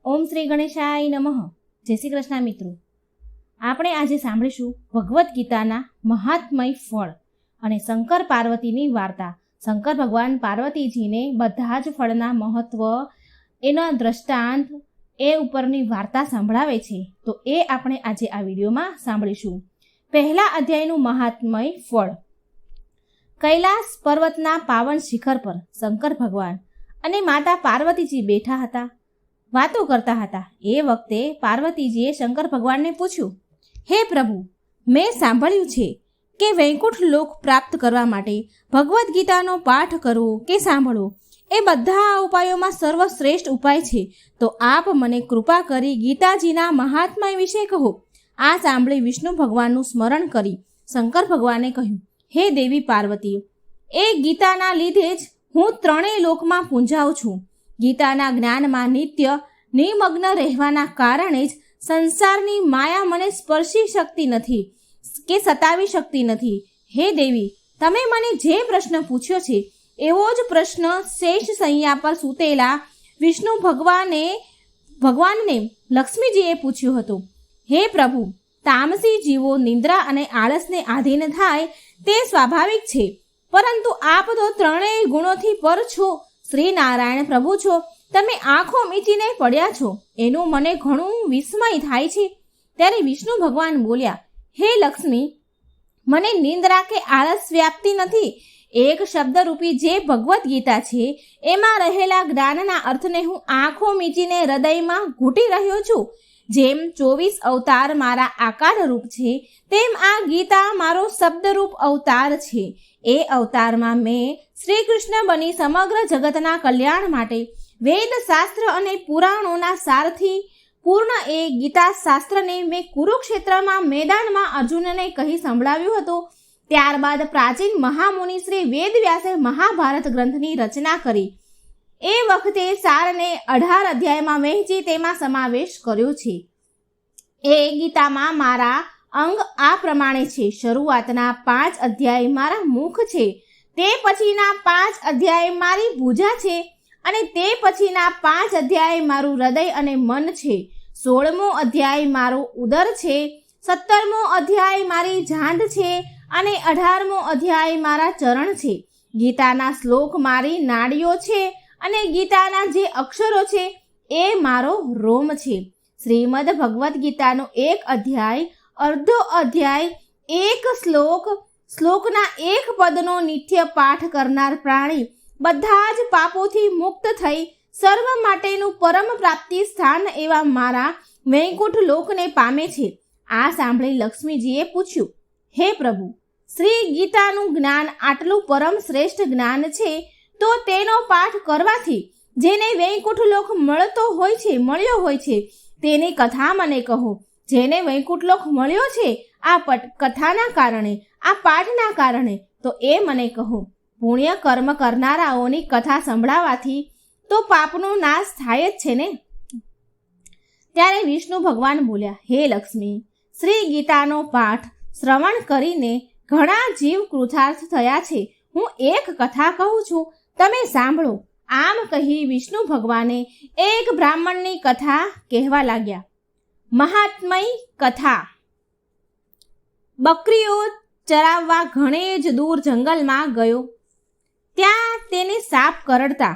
ઓમ શ્રી ગણેશાય નમઃ. જય શ્રી કૃષ્ણ મિત્રો. આપણે આજે સાંભળીશું ભગવદ્ ગીતાના મહાત્મય ફળ અને શંકર પાર્વતીની વાર્તા. શંકર ભગવાન પાર્વતીજીને બધા જ ફળના મહત્વ, એના દ્રષ્ટાંત, એ ઉપરની વાર્તા સંભળાવે છે. તો એ આપણે આજે આ વિડીયોમાં સાંભળીશું. પહેલા અધ્યાયનું મહાત્મય ફળ. કૈલાસ પર્વતના પાવન શિખર પર શંકર ભગવાન અને માતા પાર્વતીજી બેઠા હતા, વાતો કરતા હતા. એ વખતે પાર્વતીજીએ શંકર ભગવાનને પૂછ્યું, હે પ્રભુ, મેં સાંભળ્યું છે કે વૈકુંઠ લોક પ્રાપ્ત કરવા માટે ભગવદ્ ગીતાનો પાઠ કરવો કે સાંભળવો એ બધા ઉપાયોમાં સર્વશ્રેષ્ઠ ઉપાય છે. તો આપ મને કૃપા કરી ગીતાજીના મહાત્મય વિશે કહો. આ સાંભળી વિષ્ણુ ભગવાનનું સ્મરણ કરી શંકર ભગવાને કહ્યું, હે દેવી પાર્વતી, એ ગીતાના લીધે જ હું ત્રણેય લોકમાં પૂંજાઉં છું. ગીતાના જ્ઞાનમાં નિત્ય નિમગ્ન રહેવાના કારણે જ સંસારની માયા મને સ્પર્શી શકતી નથી કે સતાવી શકતી નથી. હે દેવી, તમે મને જે પ્રશ્ન પૂછ્યો છે એવો જ પ્રશ્ન શેષ શૈયા પર સૂતેલા વિષ્ણુ ભગવાનને લક્ષ્મીજીએ પૂછ્યો હતો. હે પ્રભુ, તામસી જીવો નિંદ્રા અને આળસને આધીન થાય તે સ્વાભાવિક છે, પરંતુ આપ તો ત્રણેય ગુણોથી પર છો. શ્રી નારાયણ પ્રભુ છો, તમે આંખો મીચીને પડ્યા છો, એનું મને ઘણું વિસ્મય થાય છે. ત્યારે વિષ્ણુ ભગવાન બોલ્યા, હે લક્ષ્મી, મને નિંદ્રા કે આળસ વ્યાપતી નથી. એક શબ્દરૂપી જે ભગવદ્ ગીતા છે એમાં રહેલા જ્ઞાનના અર્થને હું આંખો મીચીને હૃદયમાં ઘૂંટી રહ્યો છું. જેમ 24 અવતાર મારા આકાર રૂપ છે, તેમ આ ગીતા મારો શબ્દરૂપ અવતાર છે. એ અવતારમાં મેં શ્રી કૃષ્ણ બની સમગ્ર જગતના કલ્યાણ માટે વેદ શાસ્ત્ર અને પુરાણોના સારથી પૂર્ણ એ ગીતા શાસ્ત્રને મેં કુરુક્ષેત્રમાં મેદાનમાં અર્જુનને કહી સંભળાવ્યું હતું. ત્યારબાદ પ્રાચીન મહામુનિ શ્રી વેદવ્યાસે મહાભારત ગ્રંથની રચના કરી. એ વખતે સારને 18 અધ્યાયમાં વહેંચી તેમાં સમાવેશ કર્યો છે. એ ગીતામાં મારા અંગ આ પ્રમાણે છે. શરૂઆતના 5 અધ્યાય મારા મુખ છે, તે પછીના 5 અધ્યાય મારી ભુજા છે, અને તે પછીના 5 અધ્યાય મારું હૃદય અને મન છે. 16મો અધ્યાય મારું ઉદર છે, 17મો અધ્યાય મારી જાંઘ છે, અને 18મો અધ્યાય મારા ચરણ છે. ગીતાના શ્લોક મારી નાડીઓ છે, અને ગીતાના જે અક્ષરો છે એ મારો રોમ છે. શ્રીમદ ભગવદ્ ગીતાનો એક અધ્યાય, અર્ધો અધ્યાય, એક શ્લોકના એક પદનો નિત્ય પાઠ કરનાર પ્રાણી બધા જ પાપોથી મુક્ત થઈ સર્વ માટેનું પરમ પ્રાપ્તિ સ્થાન એવા મારા વૈકુંઠ લોકને પામે છે. આ સાંભળી લક્ષ્મીજીએ પૂછ્યું, હે પ્રભુ, શ્રી ગીતાનું જ્ઞાન આટલું પરમ શ્રેષ્ઠ જ્ઞાન છે, તો તેનો પાઠ કરવાથી જેને વૈકુંઠ લોક મળ્યો હોય છે તેની કથા મને કહો. જેને વૈકુંઠ લોક મળ્યો છે આ કથાના કારણે, આ પાઠના કારણે, તો એ મને કહો. પુણ્ય કર્મ કરનારાઓની કથા સંભળાવાથી તો પાપનો નાશ થાય જ છે ને. ત્યારે વિષ્ણુ ભગવાન બોલ્યા, હે લક્ષ્મી, શ્રી ગીતાનો પાઠ શ્રવણ કરીને ઘણા જીવ કૃતાર્થ થયા છે. હું એક કથા કહું છું, તમે સાંભળો. આમ કહી વિષ્ણુ ભગવાને એક બ્રાહ્મણની કથા કહેવા લાગ્યા. મહાત્મય કથા. બકરીઓ ચરાવવા ઘણે જ દૂર જંગલમાં ગયો. ત્યાં તેને સાપ કરડતા.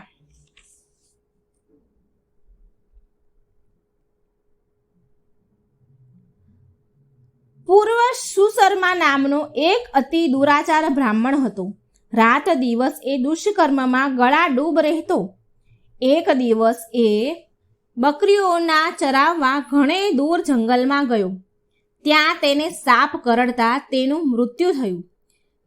પૂર્વ સુશર્મા નામનો એક અતિ દુરાચાર બ્રાહ્મણ હતો. રાત દિવસ એ દુષ્કર્મમાં ગળાડૂબ રહેતો. એક દિવસ એ બકરીઓના ચરાવવા ઘણે દૂર જંગલમાં ગયો. ત્યાં તેને સાપ કરડતા તેનું મૃત્યુ થયું.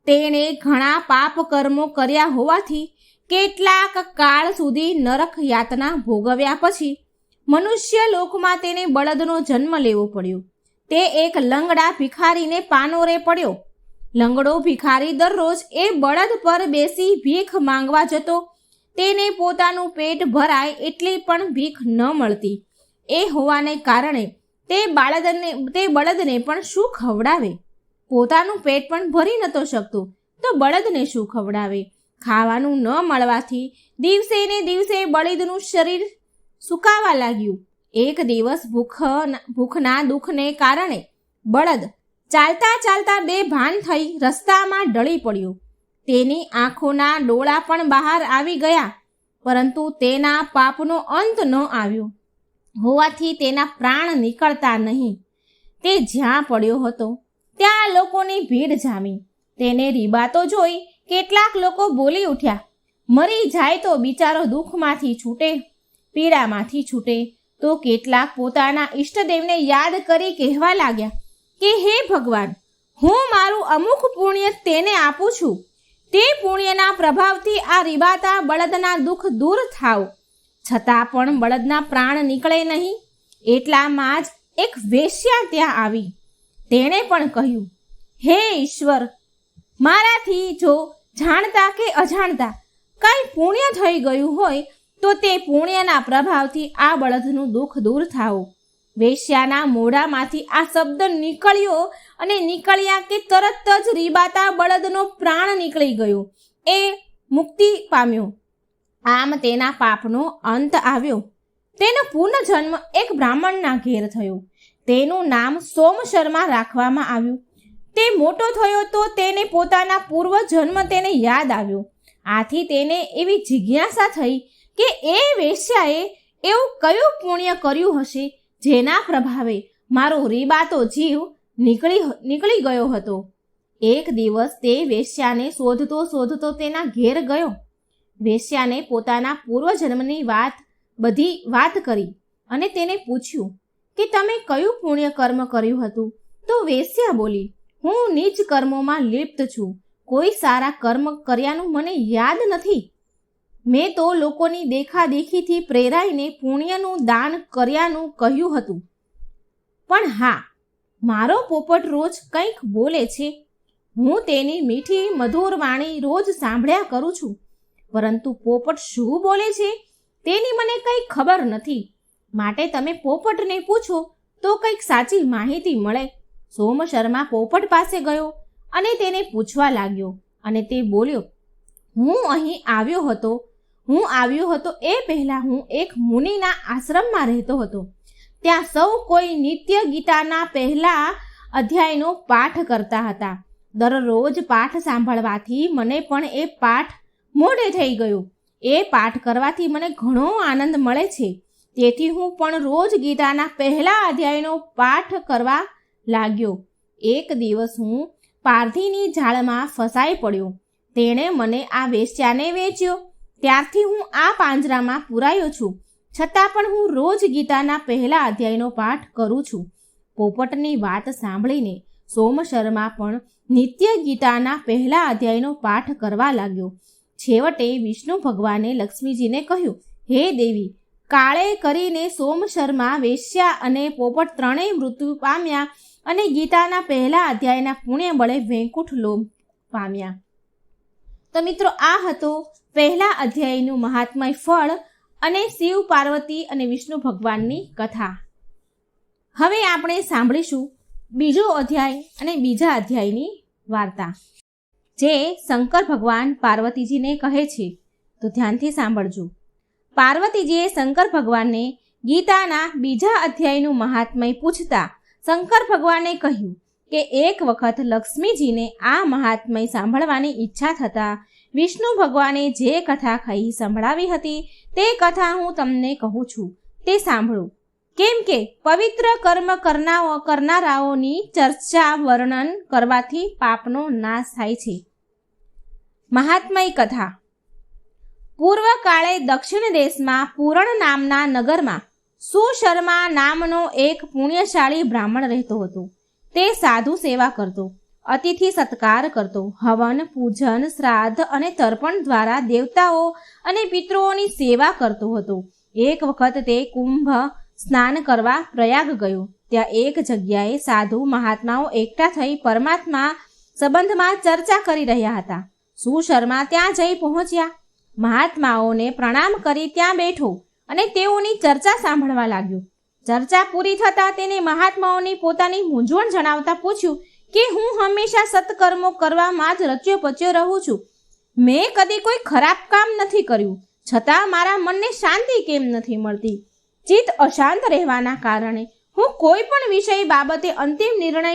તેણે ઘણા પાપ કર્મો કર્યા હોવાથી કેટલાક કાળ સુધી નરક યાતના ભોગવ્યા પછી મનુષ્ય લોકમાં તેને બળદનો જન્મ લેવો પડ્યો. તે એક લંગડા ભિખારીને પાનોરે પડ્યો. લંગડો ભિખારી દરરોજ એ બળદ પર બેસી ભીખ માંગવા જતો. તેને પોતાનું પેટ ભરાય એટલી પણ ભીખ ન મળતી. એ હોવાને કારણે તે બળદને પણ શું ખવડાવે? પોતાનું પેટ પણ ભરી નતો શકતો, તો બળદને શું ખવડાવે? ખાવાનું ન મળવાથી દિવસે ને દિવસે બળદનું શરીર સુકાવા લાગ્યું. એક દિવસ ભૂખના દુઃખને કારણે બળદ ચાલતા ચાલતા બેભાન થઈ રસ્તામાં ઢળી પડ્યો. તેની આંખોના ડોળા પણ બહાર આવી ગયા, પરંતુ તેના પાપનો અંત ન આવ્યો હોવાથી તેના પ્રાણ નીકળતા નહીં. તે જ્યાં પડ્યો હતો ત્યાં લોકોની ભીડ જામી. તેને રીબાતો જોઈ કેટલાક લોકો બોલી ઉઠ્યા, મરી જાય તો બિચારો દુઃખમાંથી છૂટે, પીડામાંથી છૂટે. તો કેટલાક પોતાના ઈષ્ટદેવને યાદ કરી કહેવા લાગ્યા કે હે ભગવાન, હું મારું અમુક પુણ્ય તેને આપું છું. તે પુણ્યના પ્રભાવથી આ રીબાતા બળદના દુઃખ દૂર થાવ. છતાં પણ બળદના પ્રાણ નીકળે નહીં. એટલામાં જ એક વેશ્યા ત્યાં આવી. તેણે પણ કહ્યું, હે ઈશ્વર, મારાથી જો જાણતા કે અજાણતા કંઈ પુણ્ય થઈ ગયું હોય તો તે પુણ્યના પ્રભાવથી આ બળદનું દુઃખ દૂર થાવ. વેશ્યાના મોઢામાંથી આ શબ્દ નીકળ્યો અને નીકળ્યા કે તરત જ રીબાતા બળદનો પ્રાણ નીકળી ગયો. એ મુક્તિ પામ્યો. આમ તેના પાપનો અંત આવ્યો. તેનો પુનઃજન્મ એક બ્રાહ્મણના ઘેર થયો. તેનું નામ સોમશર્મા રાખવામાં આવ્યું. તે મોટો થયો તો તેને પોતાના પૂર્વજન્મ તેને યાદ આવ્યો. આથી તેને એવી જિજ્ઞાસા થઈ કે એ વેશ્યાએ એવું કયું પુણ્ય કર્યું હશે જેના પ્રભાવે મારો રીબાતો જીવ નીકળી ગયો હતો. એક દિવસ તે વેશ્યાને શોધતો તેના ઘેર ગયો. વેશ્યાને પોતાના પૂર્વજન્મની બધી વાત કરી અને તેને પૂછ્યું કે તમે કયું પુણ્ય કર્મ કર્યું હતું. તો વેશ્યા બોલી, હું નીચ કર્મોમાં લિપ્ત છું. કોઈ સારા કર્મ કર્યાનું મને યાદ નથી. મેં તો લોકોની દેખાદેખીથી પ્રેરાઈને પુણ્યનું દાન કર્યાનું કહ્યું હતું. પણ હા, મારો પોપટ રોજ કંઈક બોલે છે. હું તેની મીઠી મધુર વાણી રોજ સાંભળ્યા કરું છું, પરંતુ પોપટ શું બોલે છે તેની મને કંઈ ખબર નથી. માટે તમે પોપટને પૂછો તો કંઈક સાચી માહિતી મળે. સોમશર્મા પોપટ પાસે ગયો અને તેને પૂછવા લાગ્યો અને તે બોલ્યો, હું અહીં આવ્યો હતો એ પહેલાં હું એક મુનિના આશ્રમમાં રહેતો હતો. ત્યાં સૌ કોઈ નિત્ય ગીતાના પહેલા અધ્યાયનો પાઠ કરતા હતા. દરરોજ પાઠ સાંભળવાથી મને પણ એ પાઠ મોઢે થઈ ગયો. એ પાઠ કરવાથી મને ઘણો આનંદ મળે છે. તેથી હું પણ રોજ ગીતાના પહેલા અધ્યાયનો પાઠ કરવા લાગ્યો. એક દિવસ હું પારધીની જાળમાં ફસાઈ પડ્યો. તેણે મને આ વેશ્યાને વેચ્યો. ત્યારથી હું આ પાંજરામાં પૂરાયો છું. છતાં પણ હું રોજ ગીતાના પહેલા અધ્યાયનો પાઠ કરું છું. પોપટની વાત સાંભળીને સોમશર્મા પણ નિત્ય ગીતાના પહેલા અધ્યાયનો પાઠ કરવા લાગ્યો. છેવટે વિષ્ણુ ભગવાને લક્ષ્મીજીને કહ્યું, હે દેવી, કાળે કરીને સોમશર્મા, વેશ્યા અને પોપટ ત્રણેય મૃત્યુ પામ્યા અને ગીતાના પહેલા અધ્યાયના પુણ્ય બળે વૈકુંઠ લોક પામ્યા. તો મિત્રો, આ હતો પહેલા અધ્યાયનું મહાત્મય ફળ અને શિવ, પાર્વતી અને વિષ્ણુ ભગવાનની કથા. હવે આપણે સાંભળીશું બીજો અધ્યાય અને બીજા અધ્યાયની વાર્તા, જે શંકર ભગવાન પાર્વતીજીને કહે છે. તો ધ્યાનથી સાંભળજો. પાર્વતીજીએ શંકર ભગવાનને ગીતાના બીજા અધ્યાયનું મહાત્મય પૂછતા શંકર ભગવાને કહ્યું કે એક વખત લક્ષ્મીજીને આ મહાત્મય સાંભળવાની ઈચ્છા થતાં વિષ્ણુ ભગવાને જે કથા કહી સંભળાવી હતી તે કથા હું તમને કહું છું, તે સાંભળો. કેમ કે પવિત્ર કર્મ કરનારાઓની ચર્ચા વર્ણન કરવાથી પાપનો નાશ થાય છે. મહાત્મય કથા. પૂર્વકાળે દક્ષિણ દેશમાં પૂરણ નામના નગરમાં સુશર્મા નામનો એક પુણ્યશાળી બ્રાહ્મણ રહેતો હતો. તે સાધુ સેવા કરતો, અતિથિ સત્કાર કરતો, હવન, પૂજન, શ્રાદ્ધ અને તર્પણ દ્વારા દેવતાઓ અને પિતૃઓની સેવા કરતો હતો. એક વખત તે કુંભ સ્નાન કરવા પ્રયાગ ગયો. ત્યાં એક જગ્યાએ સાધુ મહાત્માઓ એકઠા થઈ પરમાત્મા સંબંધમાં ચર્ચા કરી રહ્યા હતા. સુશર્મા ત્યાં જઈ પહોંચ્યા. મહાત્માઓને પ્રણામ કરી ત્યાં બેઠો અને તેઓની ચર્ચા સાંભળવા લાગ્યો. ચર્ચા પૂરી થતાં તેને મહાત્માઓની પોતાની મૂંઝવણ જણાવતા પૂછ્યું કે હું હંમેશા સત્કર્મો કરવામાં જ રચ્યો પચ્યો રહું છું. મેં કદી કોઈ ખરાબ કામ નથી કર્યું, છતાં મારા મનને શાંતિ કેમ નથી મળતી? ચિત્ત અશાંત રહેવાના કારણે હું કોઈ પણ વિષય બાબતે અંતિમ નિર્ણય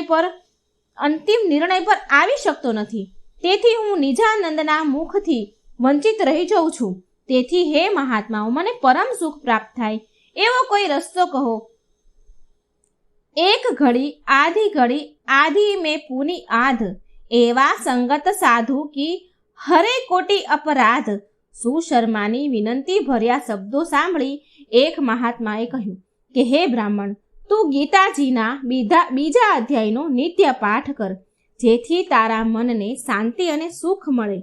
પર આવી શકતો નથી. તેથી હું નિજાનંદના મુખથી વંચિત રહી જાઉં છું. તેથી હે મહાત્માઓ, મને પરમ સુખ પ્રાપ્ત થાય એવો કોઈ રસ્તો કહો. એક ઘડી આધી મેં પૂની આધ, એવા સંગત સાધુ કી હરે કોટી અપરાધ. સુશર્માની વિનંતી ભર્યા શબ્દો સાંભળી એક મહાત્માએ કહ્યું કે હે બ્રાહ્મણ, તું ગીતાજીના બીજા અધ્યાયનો નિત્ય પાઠ કર, જેથી તારા મનને શાંતિ અને સુખ મળે.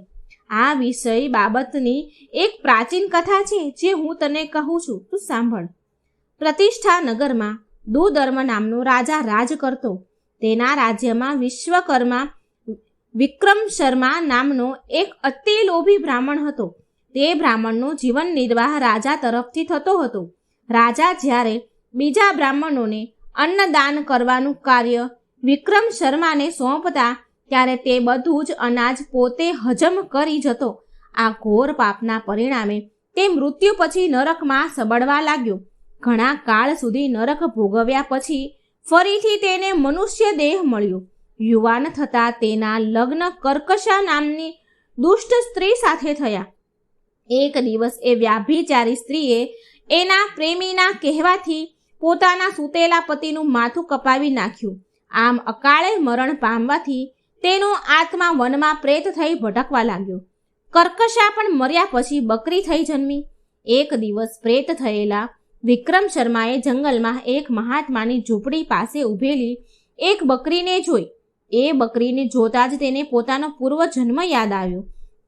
આ વિષય બાબતની એક પ્રાચીન કથા છે જે હું તને કહું છું, તું સાંભળ. પ્રતિષ્ઠા નગરમાં દુધર્મ નામનો રાજા રાજ કરતો. તેના રાજ્યમાં વિક્રમ શર્મા નામનો એક અતિ લોભી બ્રાહ્મણ હતો. તે બ્રાહ્મણનો જીવન નિર્વાહ રાજા તરફથી થતો હતો. રાજા જ્યારે બીજા બ્રાહ્મણોને અન્નદાન કરવાનું કાર્ય વિક્રમ શર્માને સોંપતા ત્યારે તે બધું જ અનાજ પોતે હજમ કરી જતો. આ ઘોર પાપના પરિણામે તે મૃત્યુ પછી નરકમાં સબડવા લાગ્યો. ઘણા કાળ સુધી નરક ભોગવ્યા પછી ફરીથી તેને મનુષ્ય દેહ મળ્યો. યુવાન થતાં તેના લગ્ન કર્કશા નામની દુષ્ટ સ્ત્રી સાથે થયા. એક દિવસ એ વ્યાભિચારી સ્ત્રીએ એના પ્રેમીના કહેવાથી પોતાના સૂતેલા પતિનું માથું કપાવી નાખ્યું. આમ અકાળે મરણ પામવાથી તેનો આત્મા વનમાં પ્રેત થઈ ભટકવા લાગ્યો. કર્કશા પણ મર્યા પછી બકરી થઈ જન્મી. એક દિવસ પ્રેત થયેલા વિક્રમ શર્માએ જંગલમાં એક મહાત્માની ઝૂંપડી પાસે ઊભેલી એક બકરીને જોઈ. એ બકરીને જોતા જ તેને પોતાનો પૂર્વ જન્મ યાદ આવ્યો.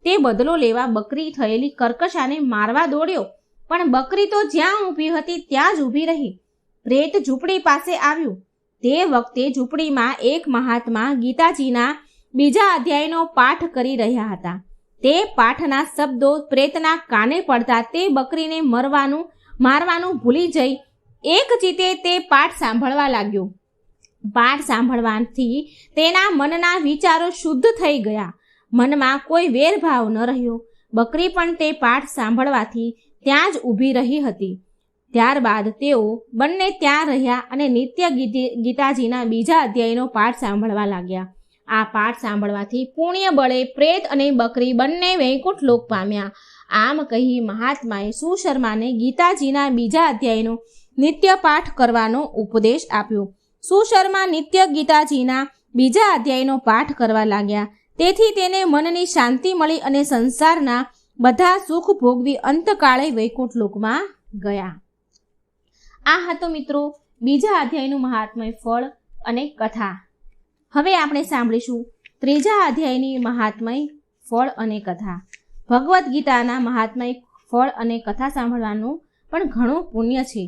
તે બદલો લેવા બકરી થયેલી કર્કશાને મારવા દોડ્યો, પણ બકરી તો જ્યાં ઊભી હતી ત્યાં જ ઊભી રહી. પ્રેત ઝૂંપડી પાસે આવ્યું. તે વખતે ઝૂંપડીમાં એક મહાત્મા ગીતાજીના બીજા અધ્યાયનો પાઠ કરી રહ્યા હતા. તે પાઠના શબ્દો પ્રેતના કાને પડતા તે બકરીને મારવાનું ભૂલી જઈ એક ચિત્તે તે પાઠ સાંભળવા લાગ્યો. પાઠ સાંભળવાથી તેના મનના વિચારો શુદ્ધ થઈ ગયા. મનમાં કોઈ વેરભાવ ન રહ્યો. બકરી પણ તે પાઠ સાંભળવાથી ત્યાં જ ઊભી રહી હતી. ત્યારબાદ તેઓ બંને ત્યાં રહ્યા અને નિત્ય ગીતાજીના બીજા અધ્યાયનો પાઠ સાંભળવા લાગ્યા. આ પાઠ સાંભળવાથી પુણ્ય બળે પ્રેત અને બકરી બંને વૈકુંઠ લોક પામ્યા. આમ કહી મહાત્માએ સુશર્માને ગીતાજીના બીજા અધ્યાયનો નિત્ય પાઠ કરવાનો ઉપદેશ આપ્યો. સુશર્મા નિત્ય ગીતાજીના બીજા અધ્યાયનો પાઠ કરવા લાગ્યા. તેથી તેને મનની શાંતિ મળી અને સંસારના બધા સુખ ભોગવી અંતકાળે વૈકુંઠ લોકમાં ગયા. આ હતો મિત્રો બીજા અધ્યાયનું મહાત્મય ફળ અને કથા. હવે આપણે સાંભળીશું ત્રીજા અધ્યાયની મહાત્મય ફળ અને કથા. ભગવદ્ ગીતાના મહાત્મય ફળ અને કથા સાંભળવાનું પણ ઘણું પુણ્ય છે.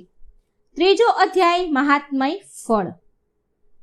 ત્રીજો અધ્યાય મહાત્મય ફળ.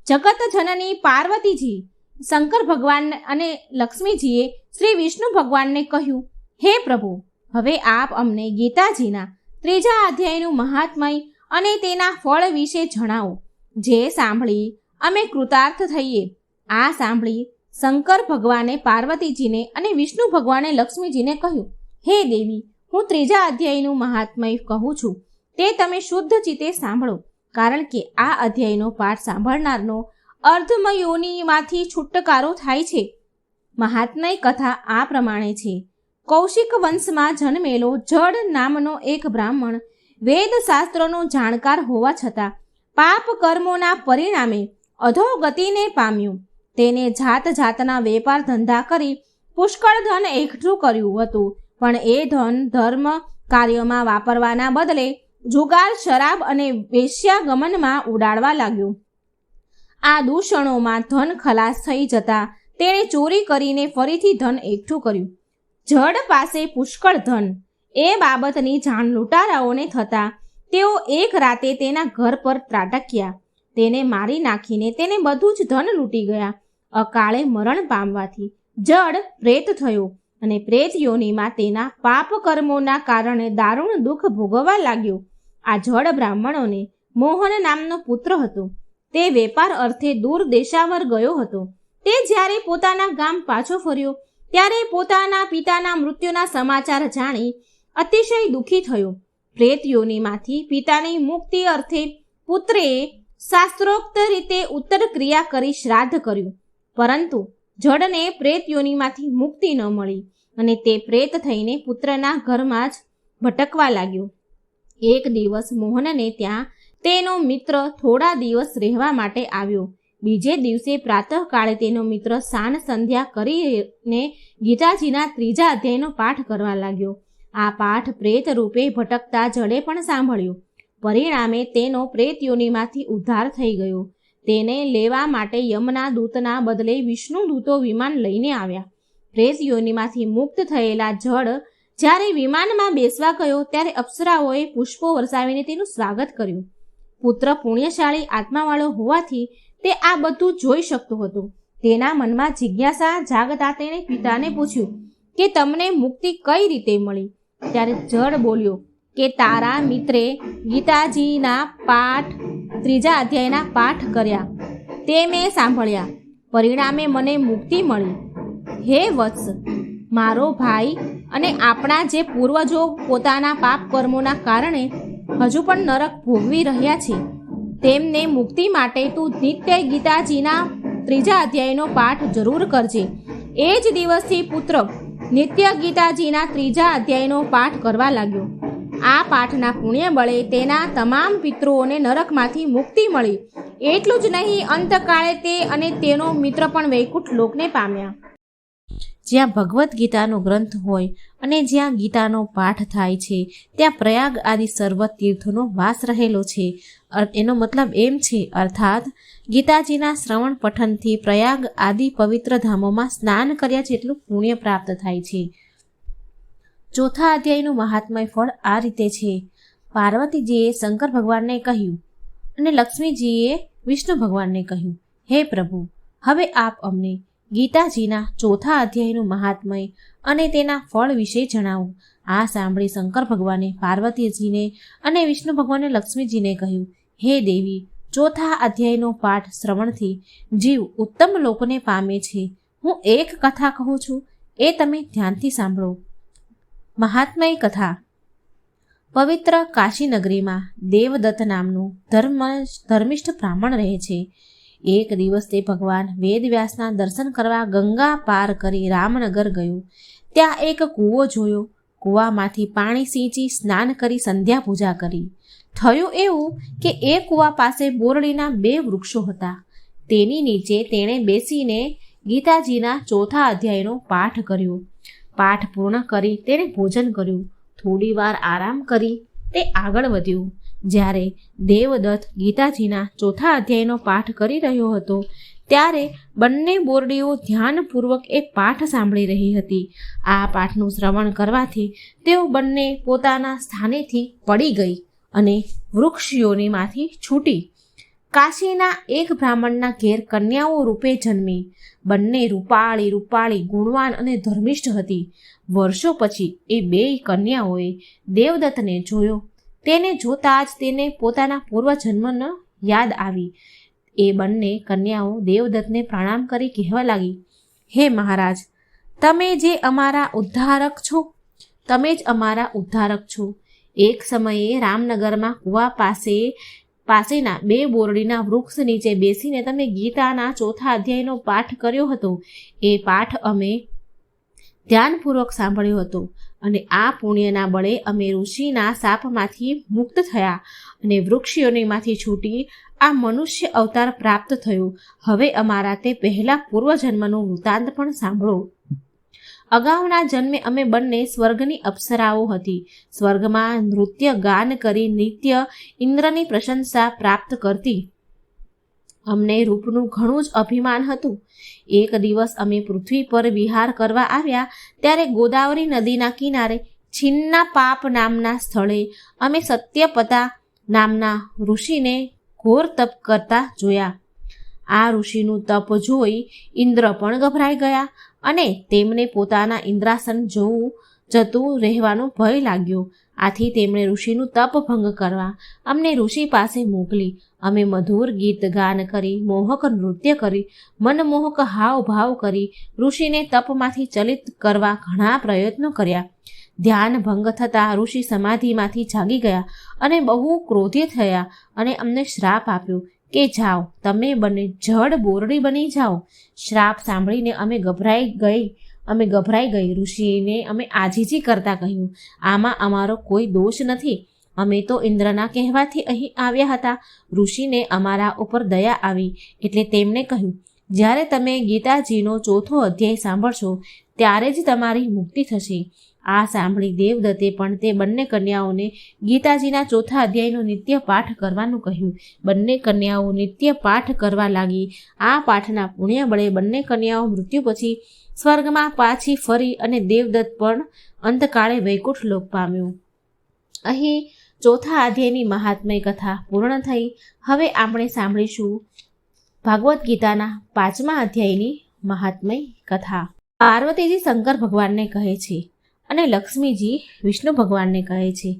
જગત જનની પાર્વતીજી શંકર ભગવાન અને લક્ષ્મીજીએ શ્રી વિષ્ણુ ભગવાનને કહ્યું, હે પ્રભુ, હવે આપ અમને ગીતાજીના ત્રીજા અધ્યાયનું મહાત્મય અને તેના ફળ વિશે જણાવો, જે સાંભળી અમે કૃતાર્થ થઈએ. આ સાંભળી શંકર ભગવાને પાર્વતીજીને અને વિષ્ણુ ભગવાને લક્ષ્મીજીને કહ્યું, હે દેવી, હું ત્રીજા અધ્યાયનું મહાત્મય કહું છું, તે તમે શુદ્ધ ચિત્તે સાંભળો, કારણ કે આ અધ્યાયનો પાઠ સાંભળનારનો અર્ધમયોનીમાંથી છુટકારો થાય છે. મહાત્મય કથા આ પ્રમાણે છે. કૌશિક વંશમાં જન્મેલો જડ નામનો એક બ્રાહ્મણ વેદશાસ્ત્રોનો જાણકાર હોવા છતાં પાપ કર્મોના પરિણામે અધોગતિને પામ્યું. તેને જાત જાતના વેપાર ધંધા કરી પુષ્કળ ધન એકઠું કર્યું હતું, પણ એ ધન ધર્મ કાર્યોમાં વાપરવાના બદલે જુગાર, શરાબ અને વેશ્યાગમનમાં ઉડાડવા લાગ્યું. આ દૂષણોમાં ધન ખલાસ થઈ જતા તેણે ચોરી કરીને ફરીથી ધન એકઠું કર્યું. જડ પાસે પુષ્કળ ધન એ બાબતની જાણ લૂંટારાઓને થતાં તેઓ એક રાતે તેના ઘર પર ત્રાટક્યા. તેને મારી નાખીને તેને બધું જ ધન લૂંટી ગયા. અકાળે મરણ પામવાથી જડ પ્રેત થયો અને પ્રેત યોનિમાં તેના પાપ કર્મોના કારણે દારૂણ દુઃખ ભોગવવા લાગ્યો. આ જડ બ્રાહ્મણોને મોહન નામનો પુત્ર હતો. તે વેપાર અર્થે દૂર દેશાવર ગયો હતો. તે જ્યારે પોતાના ગામ પાછો ફર્યો ત્યારે પોતાના પિતાના મૃત્યુના સમાચાર જાણી અતિશય દુઃખી થયો. પ્રેત યોનિમાંથી પિતાની મુક્તિ અર્થે પુત્રે શાસ્ત્રોક્ત રીતે ઉત્તર ક્રિયા કરી શ્રાદ્ધ કર્યું, પરંતુ જડને પ્રેત યોનિમાંથી મુક્તિ ન મળી અને તે પ્રેત થઈને પુત્રના ઘરમાં જ ભટકવા લાગ્યો. એક દિવસ મોહનને ત્યાં તેનો મિત્ર થોડા દિવસ રહેવા માટે આવ્યો. બીજે દિવસે પ્રાતઃકાળે તેનો મિત્ર સાન સંધ્યા કરીને ગીતાજીના 3જા અધ્યાયનો પાઠ કરવા લાગ્યો. આ પાઠ પ્રેત રૂપે ભટકતા જડે પણ સાંભળ્યો. પરિણામે તેનો પ્રેત યોનિમાંથી ઉદ્ધાર થઈ ગયો. તેને લેવા માટે યમના દૂતના બદલે વિષ્ણુ દૂતો વિમાન લઈને આવ્યા. પ્રેત યોનિમાંથી મુક્ત થયેલા જડ જ્યારે વિમાનમાં બેસવા ગયો ત્યારે અપ્સરાઓએ પુષ્પો વરસાવીને તેનું સ્વાગત કર્યું. પુત્ર પુણ્યશાળી આત્માવાળો હોવાથી તે આ બધું જોઈ શકતો હતો. તેના મનમાં જિજ્ઞાસા જાગતા તેણે પિતાને પૂછ્યું કે તમને મુક્તિ કઈ રીતે મળી? ત્યારે જડ બોલ્યો કે તારા મિત્રે ગીતાજીના પાઠ 3જા અધ્યાયના પાઠ કર્યા, તે મેં સાંભળ્યા, પરિણામે મને મુક્તિ મળી. હે વત્સ, મારો ભાઈ અને આપણા જે પૂર્વજો પોતાના પાપ કર્મોના કારણે હજુ પણ નરક ભોગવી રહ્યા છે, તેમને મુક્તિ માટે તું નિત્ય ગીતાજીના 3જા અધ્યાયનો પાઠ જરૂર કરજે. એ જ દિવસથી પુત્ર નિત્ય ગીતાજીના 3જા અધ્યાયનો પાઠ કરવા લાગ્યો. આ પાઠના પુણ્ય બળે તેના તમામ પિતૃઓને નરકમાંથી મુક્તિ મળી. એટલું જ નહીં, અંતકાળે તે અને તેનો મિત્ર પણ વૈકુંઠ લોકને પામ્યા. જ્યાં ભગવદ્ ગીતાનો ગ્રંથ હોય અને જ્યાં ગીતાનો પાઠ થાય છે ત્યાં પ્રયાગ આદિ સર્વ તીર્થોનો વાસ રહેલો છે. એનો મતલબ એમ છે, અર્થાત ગીતાજીના શ્રવણ પઠનથી પ્રયાગ આદિ પવિત્ર ધામોમાં સ્નાન કર્યા જેટલું પુણ્ય પ્રાપ્ત થાય છે. 4થા અધ્યાયનું મહાત્મય ફળ આ રીતે છે. પાર્વતીજીએ શંકર ભગવાનને કહ્યું અને લક્ષ્મીજીએ વિષ્ણુ ભગવાનને કહ્યું, હે પ્રભુ, હવે આપ અમને ગીતાજીના 4થા અધ્યાયનું મહાત્મય અને તેના ફળ વિશે જણાવો. આ સાંભળી શંકર ભગવાને પાર્વતીજીને અને વિષ્ણુ ભગવાને લક્ષ્મીજીને કહ્યું, હે દેવી, 4થા અધ્યાયનો પાઠ શ્રવણથી જીવ ઉત્તમ લોકોને પામે છે. હું એક કથા કહું છું, એ તમે ધ્યાનથી સાંભળો. મહાત્મય કથા. પવિત્ર કાશી નગરીમાં દેવદત્ત નામનું ધર્મિષ્ઠ બ્રાહ્મણ રહે છે. એક દિવસ તે ભગવાન વેદવ્યાસના દર્શન કરવા ગંગા પાર કરી રામનગર ગયો. ત્યાં એક કૂવો જોયો. કૂવામાંથી પાણી સિંચી સ્નાન કરી સંધ્યા પૂજા કરી. થયું એવું કે એ કૂવા પાસે બોરડીના 2 વૃક્ષો હતા. તેની નીચે તેણે બેસીને ગીતાજીના 4થા અધ્યાયનો પાઠ કર્યો. પાઠ પૂર્ણ કરી તેણે ભોજન કર્યું. થોડી વાર આરામ કરી તે આગળ વધ્યો. જ્યારે દેવદત્ત ગીતાજીના 4થા અધ્યાયનો પાઠ કરી રહ્યો હતો ત્યારે બંને બોરડીઓ ધ્યાનપૂર્વક એ પાઠ સાંભળી રહી હતી. આ પાઠનું શ્રવણ કરવાથી તેઓ બંને પોતાના સ્થાનેથી પડી ગઈ અને વૃક્ષયોનીમાંથી છૂટી કાશીના એક બ્રાહ્મણના ઘેર કન્યાઓ રૂપે જન્મી. બંને રૂપાળી ગુણવાન અને ધર્મિષ્ઠ હતી. વર્ષો પછી એ 2 કન્યાઓએ દેવદત્તને જોયો. તેને જોતા જ તેને પોતાના પૂર્વજન્મનો યાદ આવી. એ બંને કન્યાઓ દેવદત્તને પ્રણામ કરી કહેવા લાગી, હે મહારાજ, તમે જ અમારા ઉદ્ધારક છો. એક સમયે રામનગરમાં કુવા પાસેના 2 બોરડીના વૃક્ષ નીચે બેસીને તમે ગીતાના 4થા અધ્યાયનો પાઠ કર્યો હતો. એ પાઠ અમે ધ્યાનપૂર્વક સાંભળ્યો હતો અને આ પુણ્યના બળે અમે ઋષિના શાપમાંથી મુક્ત થયા અને વૃક્ષયોનીમાંથી છૂટી આ મનુષ્ય અવતાર પ્રાપ્ત થયો. હવે અમારા તે પહેલા પૂર્વજન્મનો વૃત્તાંત પણ સાંભળો. અગાઉના જન્મે અમે બંને સ્વર્ગની અપ્સરાઓ હતી. સ્વર્ગમાં નૃત્ય ગાન કરી નિત્ય ઇન્દ્રની પ્રશંસા પ્રાપ્ત કરતી. અમને રૂપનું ઘણું જ અભિમાન હતું. એક દિવસ અમે પૃથ્વી પર વિહાર કરવા આવ્યા ત્યારે ગોદાવરી નદીના કિનારે છિન્નાપાપ નામના સ્થળે અમે સત્યપતા નામના ઋષિને ઘોર તપ કરતા જોયા. આ ઋષિનું તપ જોઈ ઇન્દ્ર પણ ગભરાઈ ગયા અને તેમને પોતાના ઇન્દ્રાસન જતું રહેવાનો ભય લાગ્યો. આથી તેમણે ઋષિનું તપ ભંગ કરવા અમને ઋષિ પાસે મોકલી. અમે મધુર ગીત ગાન કરી, મોહક નૃત્ય કરી, મનમોહક હાવભાવ કરી ઋષિને તપમાંથી ચલિત કરવા ઘણા પ્રયત્નો કર્યા. ધ્યાન ભંગ થતાં ઋષિ સમાધિમાંથી જાગી ગયા અને બહુ ક્રોધિત થયા અને અમને શ્રાપ આપ્યો કે જાઓ, તમે બંને જડ બોરડી બની જાઓ. શ્રાપ સાંભળીને અમે ગભરાઈ ગઈ. ઋષિને અમે આજીજી કરતા કહ્યું, આમાં અમારો કોઈ દોષ નથી. અમે તો ઇન્દ્રના કહેવાથી અહીં આવ્યા હતા. ઋષિને અમારા ઉપર દયા આવી એટલે તેમણે કહ્યું, જ્યારે તમે ગીતાજીનો 4થો અધ્યાય સાંભળશો ત્યારે જ તમારી મુક્તિ થશે. આ સાંભળી દેવદત્તે પણ તે બંને કન્યાઓને ગીતાજીના 4થા અધ્યાયનો નિત્ય પાઠ કરવાનું કહ્યું. બંને કન્યાઓ નિત્ય પાઠ કરવા લાગી. આ પાઠના પુણ્ય બળે બંને કન્યાઓ મૃત્યુ પછી સ્વર્ગમાં પાછી ફરી અને દેવદત્ત પણ અંતકાળે વૈકુંઠ લોક પામ્યો. અહીં 4થા અધ્યાયની મહાત્મય કથા પૂર્ણ થઈ. હવે આપણે સાંભળીશું ભાગવદ્ ગીતાના 5મા અધ્યાયની મહાત્મય કથા. પાર્વતીજી શંકર ભગવાનને કહે છે અને લક્ષ્મીજી વિષ્ણુ ભગવાનને કહે છે,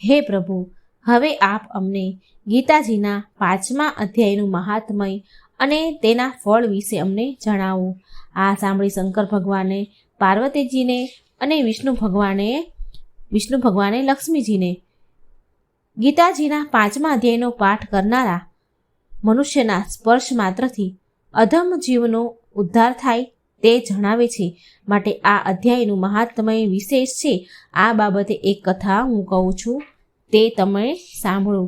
હે પ્રભુ, હવે આપ અમને ગીતાજીના 5મા અધ્યાયનું મહાત્મય અને તેના ફળ વિશે અમને જણાવો. આ સાંભળી શંકર ભગવાને પાર્વતીજીને અને વિષ્ણુ ભગવાને લક્ષ્મીજીને ગીતાજીના 5મા અધ્યાયનો પાઠ કરનારા મનુષ્યના સ્પર્શ માત્રથી અધમ જીવનો ઉદ્ધાર થાય તે જણાવે છે. માટે આ અધ્યાયનું મહાત્મય વિશેષ છે. આ બાબતે એક કથા હું કહું છું, તે તમે સાંભળો.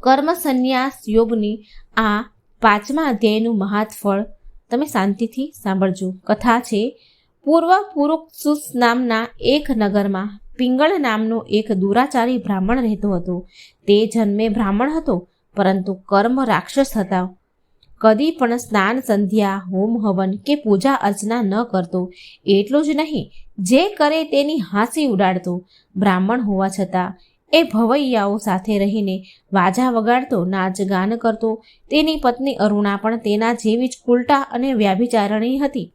કર્મ સંન્યાસ યોગની આ 5મા અધ્યાયનું મહાત ફળ તમે શાંતિથી સાંભળજો. કથા છે, પૂર્વ પુરુક્ષુસ નામના એક નગરમાં પિંગળ નામનો એક દુરાચારી બ્રાહ્મણ રહેતો હતો. તે જન્મે બ્રાહ્મણ હતો, પરંતુ કર્મ રાક્ષસ હતા. કદી પણ સ્નાન સંધ્યા હોમ હવન કે પૂજા અર્ચના ન કરતો. એટલું જ નહીં, જે કરે તેની હાંસી ઉડાડતો. બ્રાહ્મણ હોવા છતાં એ ભવૈયાઓ સાથે રહીને વાજા વગાડતો, નાચ ગાન કરતો. તેની પત્ની અરુણા પણ તેના જેવી જ ઉલટા અને વ્યાભિચારણી હતી.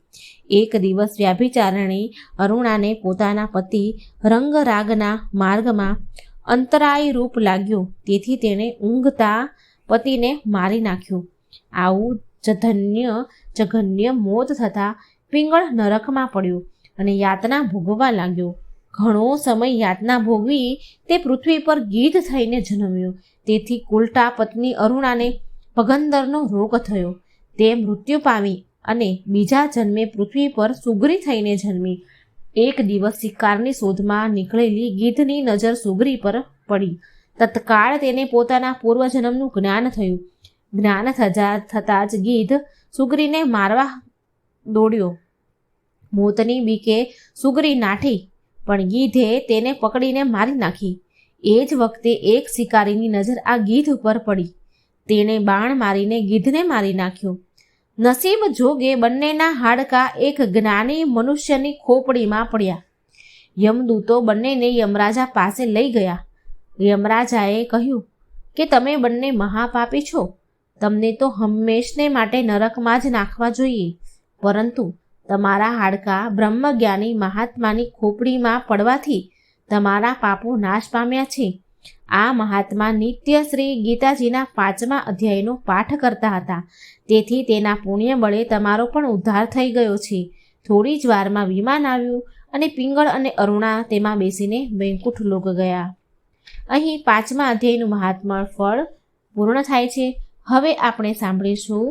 એક દિવસ વ્યાભિચારણી અરુણાને પોતાના પતિ રંગરાગના માર્ગમાં અંતરાય રૂપ લાગ્યો. તેથી તેણે ઊંઘતા પતિને મારી નાખ્યો. આવું જઘન્ય મોત થતાં પિંગળ નરકમાં પડ્યો અને યાતના ભોગવવા લાગ્યો. ઘણો સમય યાતના ભોગવી તે પૃથ્વી પર ગીધ થઈને જન્મ્યો. તેથી કુલટા પત્ની અરુણાને પગંદરનો રોગ થયો. તે મૃત્યુ પામી અને બીજા જન્મે પૃથ્વી પર સુગરી થઈને જન્મી. એક દિવસ શિકારની શોધમાં નીકળેલી ગીધની નજર સુગરી પર પડી. તત્કાળ તેને પોતાના પૂર્વજન્મનું જ્ઞાન થયું. જ્ઞાન થતાં જ ગીધ સુગરીને મારવા દોડ્યો. મોતની બીકે સુગરી નાઠી, પણ ગીધે તેને પકડીને મારી નાખી. એ જ વખતે એક શિકારીની નજર આ ગીધ ઉપર પડી. તેણે બાણ મારીને ગીધને મારી નાખ્યો. નસીબ જોગે બંનેના હાડકાં એક જ્ઞાની મનુષ્યની ખોપડીમાં પડ્યા. યમદૂતો બંનેને યમરાજા પાસે લઈ ગયા. યમરાજાએ કહ્યું કે તમે બંને મહાપાપી છો. તમને તો હંમેશને માટે નરકમાં જ નાખવા જોઈએ. પરંતુ તમારા હાડકાં બ્રહ્મજ્ઞાની મહાત્માની ખોપડીમાં પડવાથી તમારા પાપો નાશ પામ્યા છે. આ મહાત્મા નિત્ય શ્રી ગીતાજીના 5મા અધ્યાયનો પાઠ કરતા હતા. તેથી તેના પુણ્ય બળે તમારો પણ ઉદ્ધાર થઈ ગયો છે. થોડી જ વારમાં વિમાન આવ્યું અને પિંગળ અને અરુણા તેમાં બેસીને વૈકુંઠ લોક ગયા. અહીં 5મા અધ્યાયનું મહાત્મા ફળ પૂર્ણ થાય છે. હવે આપણે સાંભળીશું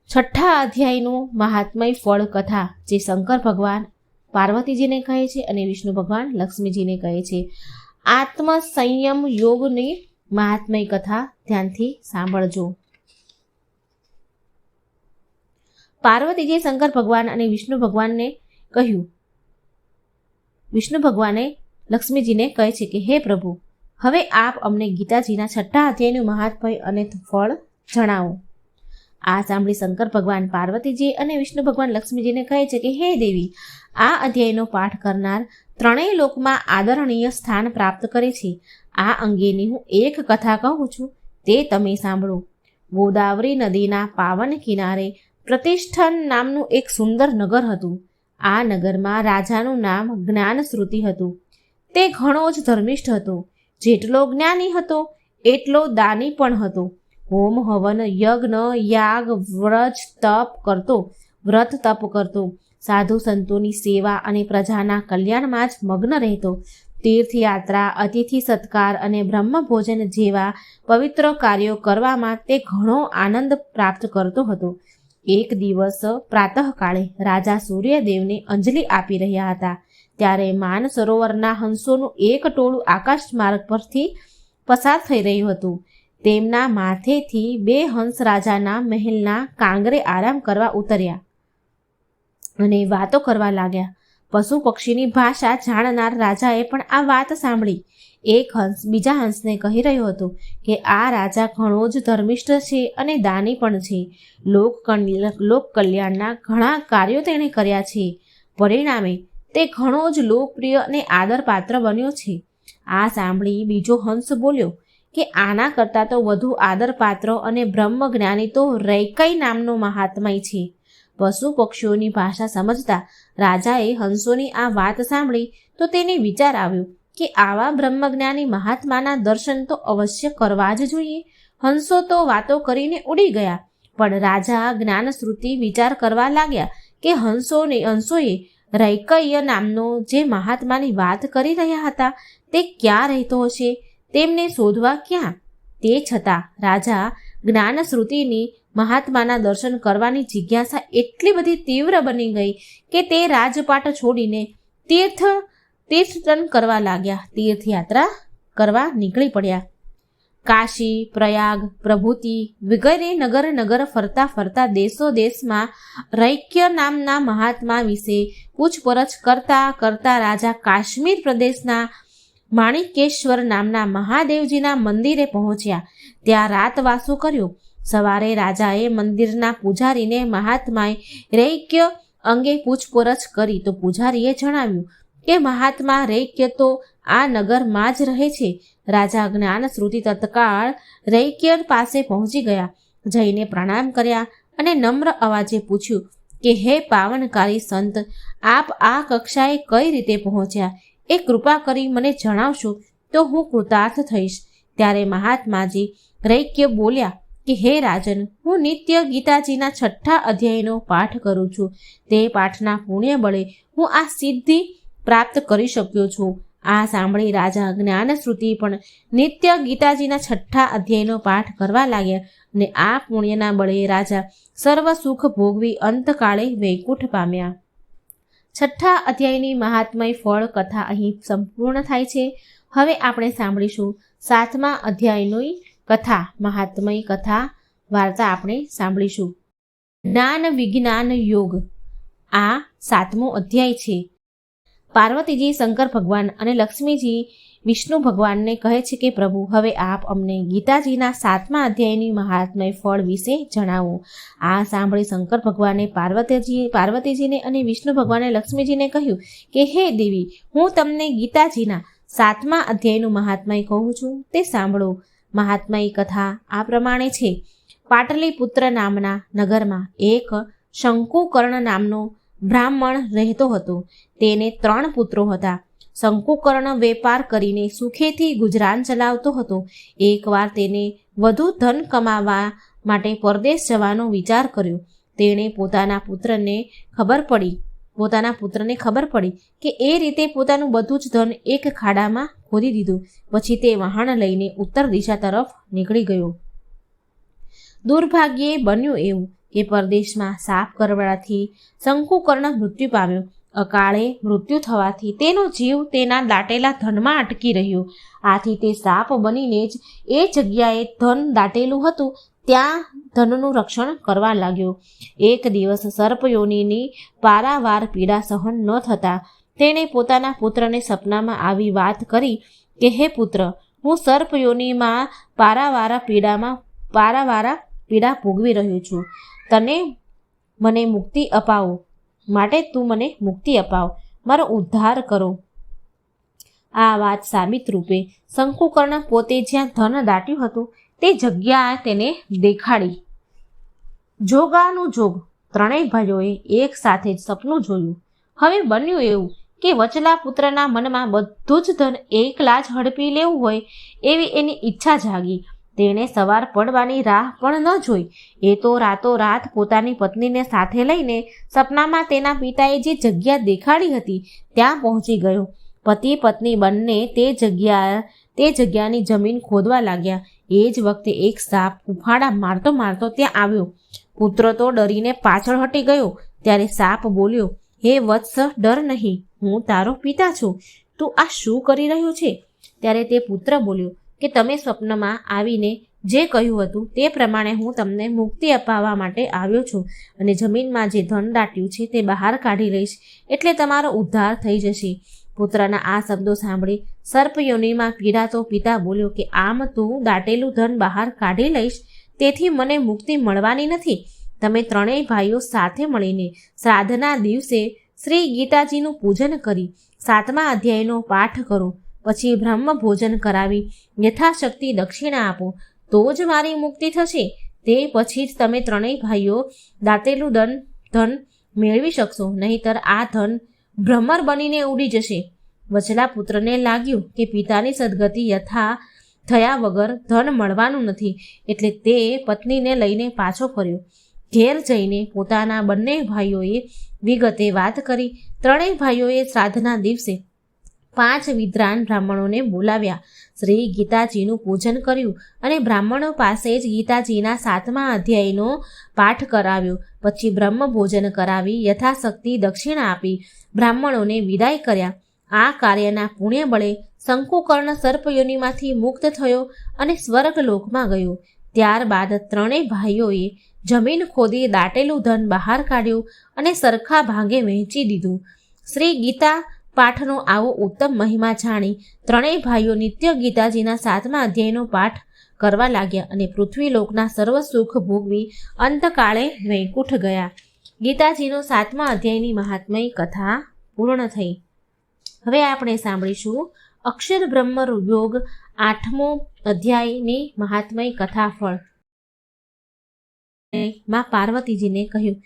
6ઠા અધ્યાયનું મહાત્મય ફળ કથા, જે શંકર ભગવાન પાર્વતીજીને કહે છે અને વિષ્ણુ ભગવાન લક્ષ્મીજીને કહે છે. આત્મ સંયમ યોગની મહાત્મય કથા ધ્યાનથી સાંભળજો. પાર્વતીજીએ શંકર ભગવાન અને વિષ્ણુ ભગવાનને કહ્યું. વિષ્ણુ ભગવાને લક્ષ્મીજીને કહે છે કે હે પ્રભુ, હવે આપ અમને ગીતાજીના 6ઠા અધ્યાયનું મહાત્મય અને ફળ જણાવો. આ સાંભળી શંકર ભગવાન પાર્વતીજી અને વિષ્ણુ ભગવાન લક્ષ્મીજીને કહે છે કે હે દેવી, આ અધ્યાયનો પાઠ કરનાર ત્રણેય લોકમાં આદરણીય સ્થાન પ્રાપ્ત કરે છે. આ અંગેની હું એક કથા કહું છું, તે તમે સાંભળો. ગોદાવરી નદીના પાવન કિનારે પ્રતિષ્ઠન નામનું એક સુંદર નગર હતું. આ નગરમાં રાજાનું નામ જ્ઞાનશ્રુતિ હતું. તે ઘણો જ ધર્મિષ્ઠ હતો. જેટલો જ્ઞાની હતો એટલો દાની પણ હતો. હોમ હવન યજ્ઞ યાગ વ્રત તપ કરતો. સાધુ સંતોની સેવા અને પ્રજાના કલ્યાણમાં જ મગ્ન રહેતો. તીર્થયાત્રા, અતિથિ સત્કાર અને બ્રહ્મભોજન જેવા પવિત્ર કાર્યો કરવામાં તે ઘણો આનંદ પ્રાપ્ત કરતો હતો. એક દિવસ પ્રાતઃકાળે રાજા સૂર્યદેવને અંજલિ આપી રહ્યા હતા. ત્યારે માન સરોવરના હંસોનું એક ટોળું આકાશ માર્ગ પરથી પસાર થઈ રહ્યું હતું. તેમના માથેથી 2 હંસ રાજાના મહેલના કાંગરે આરામ કરવા ઉતર્યા અને વાતો કરવા લાગ્યા. પશુ પક્ષીની ભાષા જાણનાર રાજાએ પણ આ વાત સાંભળી. એક હંસ બીજા હંસને કહી રહ્યો હતો કે આ રાજા ઘણો જ ધર્મિષ્ઠ છે અને દાની પણ છે. લોક કલ્યાણના ઘણા કાર્યો તેણે કર્યા છે. પરિણામે તે ઘણો જ લોકપ્રિય અને આદરપાત્ર બન્યો છે. આ સાંભળી બીજો હંસ બોલ્યો કે આના કરતાં તો વધુ આદરપાત્ર અને બ્રહ્મજ્ઞાની તો રૈકઈ નામનો મહાત્મય છે. પશુ પક્ષીઓની ભાષા સમજતા રાજાએ હંસોની આ વાત સાંભળી તો તેને વિચાર આવ્યો કે આવા બ્રહ્મજ્ઞાની મહાત્માના દર્શન તો અવશ્ય કરવા જ જોઈએ. હંસો તો વાતો કરીને ઉડી ગયા, પણ રાજા જ્ઞાનશ્રુતિ વિચાર કરવા લાગ્યા કે હંસોએ રૈકય નામનો જે મહાત્માની વાત કરી રહ્યા હતા તે ક્યાં રહેતો હશે, તેમને શોધવા ક્યાં? તે છતાં રાજા જ્ઞાનશ્રુતિની મહાત્માના દર્શન કરવાની જિજ્ઞાસા એટલી બધી તીવ્ર બની ગઈ કે તે રાજપાટ છોડીને તીર્થટન કરવા લાગ્યા. તીર્થયાત્રા કરવા નીકળી પડ્યા. કાશી, પ્રયાગ, પ્રભુતિ વગેરે નગર ફરતા ફરતા દેશમાં રૈક્ય નામના મહાત્મા વિશે પૂછપરછ કરતા રાજા કાશ્મીર પ્રદેશના માણિકેશ્વર નામના મહાદેવજીના મંદિરે પહોંચ્યા. ત્યાં રાતવાસો કર્યો. સવારે રાજાએ મંદિરના પૂજારીને મહાત્માએ રૈક્ય અંગે પૂછપરછ કરી તો પૂજારીએ જણાવ્યું કે મહાત્મા રૈક્ય તો આ નગરમાં જ રહે છે. રાજા જ્ઞાનશ્રુતિ તત્કાળ રૈક્ય પાસે પહોંચી ગયા. જઈને પ્રણામ કર્યા અને નમ્ર અવાજે પૂછ્યું કે હે પાવનકારી સંત, આપ આ કક્ષાએ કઈ રીતે પહોંચ્યા? એ કૃપા કરી મને જણાવશો તો હું કૃતાર્થ થઈશ. ત્યારે મહાત્માજી રૈક્ય બોલ્યા કે હે રાજન, હું નિત્ય ગીતાજીના 6થા અધ્યાયનો પાઠ કરું છું. તે પાઠના પુણ્ય બળે હું આ સિદ્ધિ પ્રાપ્ત કરી શક્યો છું. આ સાંભળી રાજા જ્ઞાનશ્રુતિ પણ નિત્ય ગીતાજીના 6થા અધ્યાયનો પાઠ કરવા લાગ્યા અને આ પુણ્યના બળે રાજા સર્વ સુખ ભોગવી અંતકાળે વૈકુંઠ પામ્યા. 6થા અધ્યાયની મહાત્મય ફળ કથા અહીં સંપૂર્ણ થાય છે. હવે આપણે સાંભળીશું 7મા અધ્યાયની કથા, મહાત્મય કથા વાર્તા આપણે સાંભળીશું. જ્ઞાન વિજ્ઞાન યોગ. આ 7મો અધ્યાય છે. પાર્વતીજી શંકર ભગવાન અને લક્ષ્મીજી વિષ્ણુ ભગવાનને કહે છે કે પ્રભુ, હવે આપ અમને ગીતાજીના 7મા અધ્યાયની મહાત્મય ફળ વિશે જણાવો. આ સાંભળી શંકર ભગવાને પાર્વતીજીને અને વિષ્ણુ ભગવાને લક્ષ્મીજીને કહ્યું કે હે દેવી, હું તમને ગીતાજીના 7મા અધ્યાયનું મહાત્મય કહું છું, તે સાંભળો. મહાત્મય કથા આ પ્રમાણે છે. પાટલીપુત્ર નામના નગરમાં એક શંકુકર્ણ નામનો બ્રાહ્મણ રહેતો હતો. તેને 3 પુત્રો હતા. શંકુકર્ણ વેપાર કરીને સુખેથી ગુજરાન ચલાવતો હતો. એકવાર તેને વધુ ધન કમાવા માટે પરદેશ જવાનો વિચાર કર્યો. તેણે પોતાના પુત્રને ખબર પડી કે એ રીતે પોતાનું બધું જ ધન એક ખાડામાં ખોદી દીધું. પછી તે વહાણ લઈને ઉત્તર દિશા તરફ નીકળી ગયો. દુર્ભાગ્યે બન્યું એવું કે પરદેશમાં સાપ કરડવાથી શંકુકર્ણ મૃત્યુ પામ્યો. અકાળે મૃત્યુ થવાથી તેનો જીવ તેના દાટેલા ધનમાં અટકી રહ્યો. આથી તે સાપ બનીને જ એ જગ્યાએ ધન દાટેલું હતું ત્યાં ધનનું રક્ષણ કરવા લાગ્યો. એક દિવસ સર્પયોનીની પારાવાર પીડા સહન ન થતા તેણે પોતાના પુત્રને સપનામાં આવી વાત કરી કે હે પુત્ર, હું સર્પયોનીમાં પારાવારા પીડા ભોગવી રહ્યો છું. મને મુક્તિ અપાવો માટે તું મને મુક્તિ અપાવ, મારો ઉદ્ધાર કરો. આ વાત સાબિત રૂપે શંકુકર્ણ પોતે જ્યાં ધન દાટ્યું હતું તે જગ્યા તેને દેખાડી. જોગાનું જોગ. 3 ભાઈઓએ એક સાથે જ સપનું જોયું. હવે બન્યું એવું કે વચલા પુત્રના મનમાં બધું જ ધન એકલા જ હડપી લેવું હોય એવી એની ઈચ્છા જાગી. તેણે સવાર પડવાની રાહ પણ ન જોઈ. એ તો રાતોરાત પોતાની પત્નીને સાથે લઈને સપનામાં તેના પિતાએ જે જગ્યા દેખાડી હતી ત્યાં પહોંચી ગયો. પતિ પત્ની બંને તે જગ્યાની જમીન ખોદવા લાગ્યા. એ જ વખતે એક સાપ ઉફાળા મારતો મારતો ત્યાં આવ્યો. પુત્ર તો ડરીને પાછળ હટી ગયો. ત્યારે સાપ બોલ્યો, હે વત્સ, ડર નહીં, હું તારો પિતા છું. તું આ શું કરી રહ્યો છે? ત્યારે તે પુત્ર બોલ્યો કે તમે સ્વપ્નમાં આવીને જે કહ્યું હતું તે પ્રમાણે હું તમને મુક્તિ અપાવવા માટે આવ્યો છું અને જમીનમાં જે ધન દાટ્યું છે તે બહાર કાઢી લઈશ, એટલે તમારો ઉદ્ધાર થઈ જશે. પુત્રના આ શબ્દો સાંભળી સર્પયોનીમાં પીડાતો પિતા બોલ્યો કે આમ તું દાટેલું ધન બહાર કાઢી લઈશ, તેથી મને મુક્તિ મળવાની નથી. તમે ત્રણેય ભાઈઓ સાથે મળીને શ્રાદ્ધના દિવસે શ્રી ગીતાજીનું પૂજન કરી 7મા અધ્યાયનો પાઠ કરો, પછી બ્રહ્મ ભોજન કરાવી યથાશક્તિ દક્ષિણા આપો, તો જ મારી મુક્તિ થશે. તે પછી જ તમે ત્રણેય ભાઈઓ દાટેલું ધન મેળવી શકશો, નહીંતર આ ધન ભ્રમર બનીને ઉડી જશે. વચલા પુત્રને લાગ્યું કે પિતાની સદગતિ થયા વગર ધન મળવાનું નથી, એટલે તે પત્નીને લઈને પાછો ફર્યો. ઘેર જઈને પોતાના બંને ભાઈઓએ વિગતે વાત કરી. ત્રણેય ભાઈઓએ શ્રાદ્ધના દિવસે 5 વિદ્વાન બ્રાહ્મણોને બોલાવ્યા, શ્રી ગીતાજીનું પૂજન કર્યું અને બ્રાહ્મણો પાસે જ ગીતાજીના 7મા અધ્યાયનો પાઠ કરાવ્યો. પછી બ્રહ્મ ભોજન કરાવી યથાશક્તિ દક્ષિણા આપી બ્રાહ્મણોને વિદાય કર્યા. આ કાર્યના પુણ્ય બળે શંકુકર્ણ સર્પયોનીમાંથી મુક્ત થયો અને સ્વર્ગલોકમાં ગયો. ત્યારબાદ ત્રણેય ભાઈઓએ જમીન ખોદી દાટેલું ધન બહાર કાઢ્યું અને સરખા ભાગે વહેંચી દીધું. શ્રી ગીતા પાઠનો આવો ઉત્તમ મહિમા જાણી ત્રણેય ભાઈઓ નિત્ય ગીતાજીના 7મા અધ્યાયનો પાઠ કરવા લાગ્યા અને પૃથ્વીલોકના સર્વ સુખ ભોગવી અંતકાળે વૈકુંઠ ગયા. ગીતાજીનો 7મા અધ્યાયની મહાત્મય કથા પૂર્ણ થઈ. હવે આપણે સાંભળીશું અક્ષર બ્રહ્મ યોગ 8મો અધ્યાયની મહાત્મય કથા ફળ. માં પાર્વતીજીને કહ્યું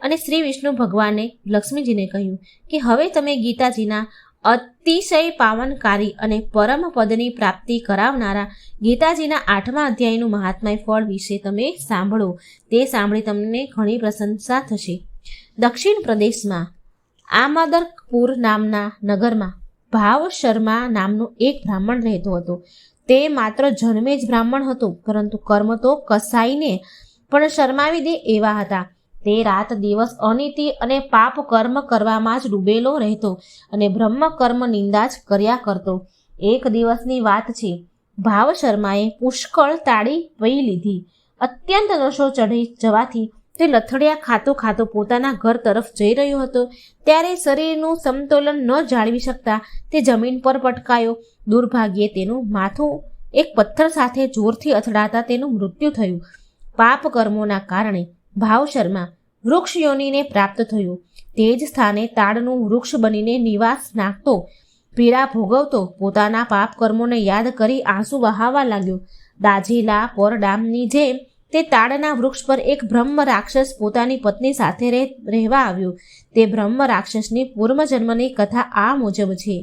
અને શ્રી વિષ્ણુ ભગવાને લક્ષ્મીજીને કહ્યું કે હવે તમે ગીતાજીના અતિશય પાવનકારી અને પરમ પદની પ્રાપ્તિ કરાવનારા ગીતાજીના 8મા અધ્યાયનું મહાત્મય ફળ વિશે તમે સાંભળો. તે સાંભળી તમને ઘણી પ્રશંસા થશે. દક્ષિણ પ્રદેશમાં આમદરપુર નામના નગરમાં ભાવ શર્મા નામનો એક બ્રાહ્મણ રહેતો હતો. તે માત્ર જન્મે જ બ્રાહ્મણ હતો, પરંતુ કર્મ તો કસાઈને પણ શરમાવી દે એવા હતા. તે રાત દિવસ અનીતિ અને પાપ કર્મ કરવામાં જ ડૂબેલો રહેતો અને બ્રહ્મ કર્મ નિંદા જ કર્યા કરતો. એક દિવસની વાત છે. ભાવ શર્માએ પુષ્કળ તાળી પી લીધી. અત્યંત નશો ચઢી જવાથી તે લથડિયા ખાતો પોતાના ઘર તરફ જઈ રહ્યો હતો. ત્યારે શરીરનું સમતોલન ન જાળવી શકતા તે જમીન પર પટકાયો. દુર્ભાગ્યે તેનું માથું એક પથ્થર સાથે જોરથી અથડાતા તેનું મૃત્યુ થયું. પાપ કર્મોના કારણે ભાવ શર્મા વૃક્ષ યોનિને પ્રાપ્ત થયું. તે જ સ્થાને તાડનું વૃક્ષ બનીને નિવાસ નાખતો, પીડા ભોગવતો, પોતાના પાપ કર્મોને યાદ કરી આંસુ વહાવા લાગ્યો. દાઝેલા પરડામની જેમ તે તાડના વૃક્ષ પર એક બ્રહ્મ રાક્ષસ પોતાની પત્ની સાથે રહેવા આવ્યો. તે બ્રહ્મ રાક્ષસની પૂર્વજન્મની કથા આ મુજબ છે.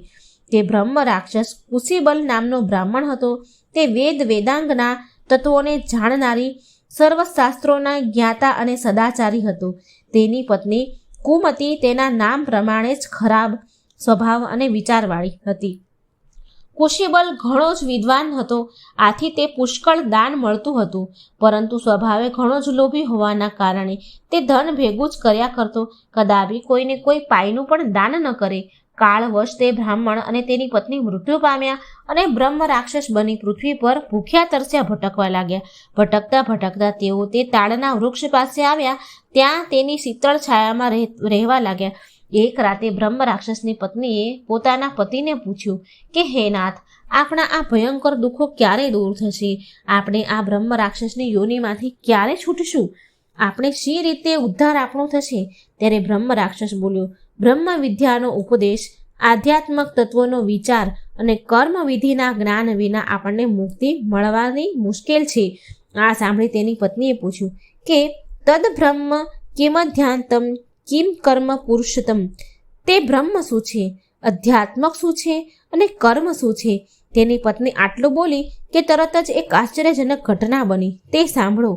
તે બ્રહ્મ રાક્ષસ કુશીબલ નામનો બ્રાહ્મણ હતો. તે વેદાંગના તત્વોને જાણનારી, સર્વશાસ્ત્રોના જ્ઞાતા અને સદાચારી હતો. તેની પત્ની કુમતી તેના નામ પ્રમાણે જ ખરાબ સ્વભાવ અને વિચારવાળી હતી. કુશીબલ ઘણો જ વિદ્વાન હતો, આથી તે પુષ્કળ દાન મળતું હતું, પરંતુ સ્વભાવે ઘણો જ લોભી હોવાના કારણે તે ધન ભેગું જ કર્યા કરતો, કદાપી કોઈને કોઈ પાયનું પણ દાન ન કરે. કાળવશ તે બ્રાહ્મણ અને તેની પત્ની મૃત્યુ પામ્યા અને બ્રહ્મ રાક્ષસ બની પૃથ્વી પર ભૂખ્યા તરસ્યા ભટકવા લાગ્યા. ભટકતા તેઓ તે તાડના વૃક્ષ પાસે આવ્યા. ત્યાં તેની શીતળ છાયામાં રહેવા લાગ્યા. એક રાતે બ્રહ્મ રાક્ષસની પત્નીએ પોતાના પતિને પૂછ્યું કે હે નાથ, આપણા આ ભયંકર દુઃખો ક્યારે દૂર થશે? આપણે આ બ્રહ્મ રાક્ષસની યોનિમાંથી ક્યારે છૂટશું? આપણે શી રીતે ઉદ્ધાર આપણો થશે? ત્યારે બ્રહ્મ રાક્ષસ બોલ્યો, બ્રહ્મ વિદ્યાનો ઉપદેશ, આધ્યાત્મક તત્વોનો વિચાર અને કર્મ વિધિના જ્ઞાન વિના આપણને મુક્તિ મળવાની મુશ્કેલ છે. આ સાંભળી તેની પત્નીએ પૂછ્યું કે તદ બ્રહ્મ કિમધ્યાંતમ કિમ કર્મ પુરુષોત્તમ. તે બ્રહ્મ શું છે, અધ્યાત્મક શું છે અને કર્મ શું છે? તેની પત્ની આટલું બોલી કે તરત જ એક આશ્ચર્યજનક ઘટના બની. તે સાંભળો.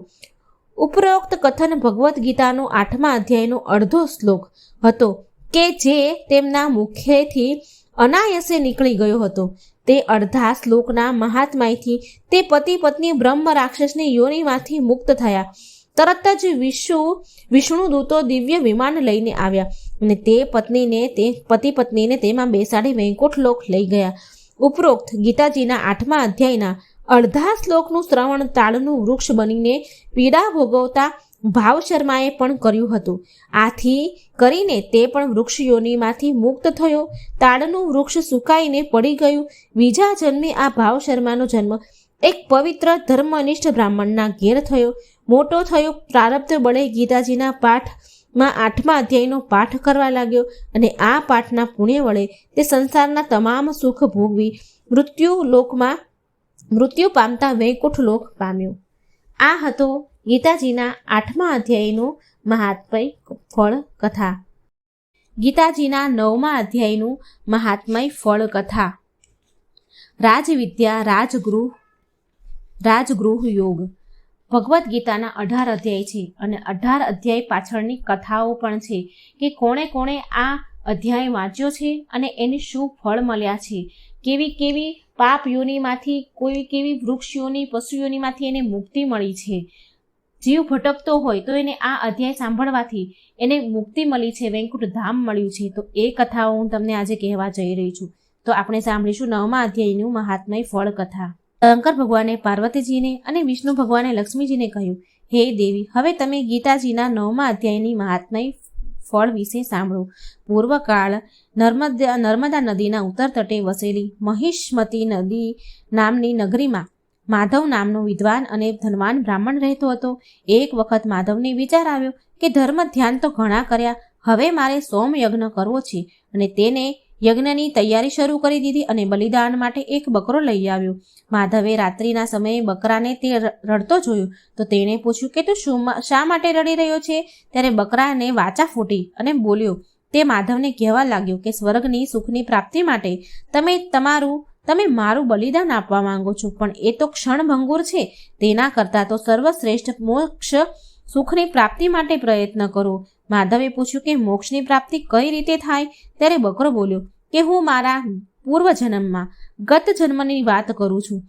ઉપરોક્ત કથન ભગવદ્ ગીતાનો 8મા અધ્યાયનો અડધો શ્લોક હતો કે જે તેમના મુખેથી અનાયાસે નીકળી ગયો હતો. તે અડધા શ્લોકના મહાત્મ્યથી તે પતિ પત્ની બ્રહ્મ રાક્ષસની યોનિમાંથી મુક્ત થયા. તરત જ વિષ્ણુ દૂતો દિવ્ય વિમાન લઈને આવ્યા અને તે પતિ પત્નીને તેમાં બેસાડી વૈકુંઠ લોક લઈ ગયા. ઉપરોક્ત ગીતાજીના 8મા અધ્યાયના અડધા શ્લોકનું શ્રવણ તાળનું વૃક્ષ બનીને પીડા ભોગવતા ભાવ શર્માએ પણ કર્યું હતું. આથી કરીને તે પણ વૃક્ષ યોનિમાંથી મુક્ત થયો. તાળનું વૃક્ષ સુકાઈને પડી ગયું. બીજા જન્મે આ ભાવ શર્માનો જન્મ એક પવિત્ર ધર્મનિષ્ઠ બ્રાહ્મણના ઘેર થયો. મોટો થયો. પ્રારબ્ધ બળે ગીતાજીના પાઠમાં 8મા અધ્યાયનો પાઠ કરવા લાગ્યો અને આ પાઠના પુણ્ય વડે તે સંસારના તમામ સુખ ભોગવી મૃત્યુ પામતા વૈકુંઠ લોક પામ્યો. આ હતો ગીતાજીના 8મા અધ્યાયનું મહાત્મય ફળ કથા. ગીતાજીના 9મા અધ્યાયનું મહાત્મય ફળ કથા. રાજવિદ્યા રાજગૃહ યોગ. ભગવદ્ ગીતાના 18 અધ્યાય છે અને 18 અધ્યાય પાછળની કથાઓ પણ છે કે કોણે કોણે આ અધ્યાય વાંચ્યો છે અને એને શું ફળ મળ્યા છે, કેવી પાપ યોનિમાંથી, કેવી વૃક્ષ યોની, પશુ યોનિમાંથી એને મુક્તિ મળી છે. જીવ ભટકતો હોય તો એને આ અધ્યાય સાંભળવાથી એને મુક્તિ મળી છે, વૈકુંઠ ધામ મળ્યું છે. તો એ કથાઓ હું તમને આજે કહેવા જઈ રહી છું. તો આપણે સાંભળીશું 9મા અધ્યાયનું મહાત્મય ફળ કથા. શંકર ભગવાને પાર્વતીજીને અને વિષ્ણુ ભગવાને લક્ષ્મીજીને કહ્યું, હે દેવી, હવે તમે ગીતાજીના 9મા અધ્યાયની મહાત્મય ફળ વિશે સાંભળો. પૂર્વકાળ નર્મદા નદીના ઉત્તર તટે વસેલી મહિષ્મતી નદી નામની નગરીમાં માધવ નામનો વિદ્વાન અને ધનવાન બ્રાહ્મણ રહેતો હતો. એક વખત માધવને વિચાર આવ્યો કે ધર્મ ધ્યાન તો ઘણા કર્યા, હવે મારે સોમ યજ્ઞ કરવો છે અને તેને યજ્ઞની તૈયારી શરૂ કરી દીધી અને બલિદાન માટે એક બકરો લઈ આવ્યો. માધવે રાત્રિના સમયે બકરાને તે રડતો જોયો તો તેણે પૂછ્યું કે તું શા માટે રડી રહ્યો છે? ત્યારે બકરાને વાચા ફૂટી અને બોલ્યો. તે માધવને કહેવા લાગ્યો કે સ્વર્ગની સુખની પ્રાપ્તિ માટે તમે મારું બલિદાન આપવા માંગો છો, પણ એ તો ક્ષણભંગુર છે. તેના કરતાં તો સર્વશ્રેષ્ઠ મોક્ષ સુખની પ્રાપ્તિ માટે પ્રયત્ન કરો. માધવે પૂછ્યું કે મોક્ષની પ્રાપ્તિ કઈ રીતે થાય? ત્યારે બકરો બોલ્યો કે હું મારા પૂર્વજન્મમાં ગત જન્મની વાત કરું છું.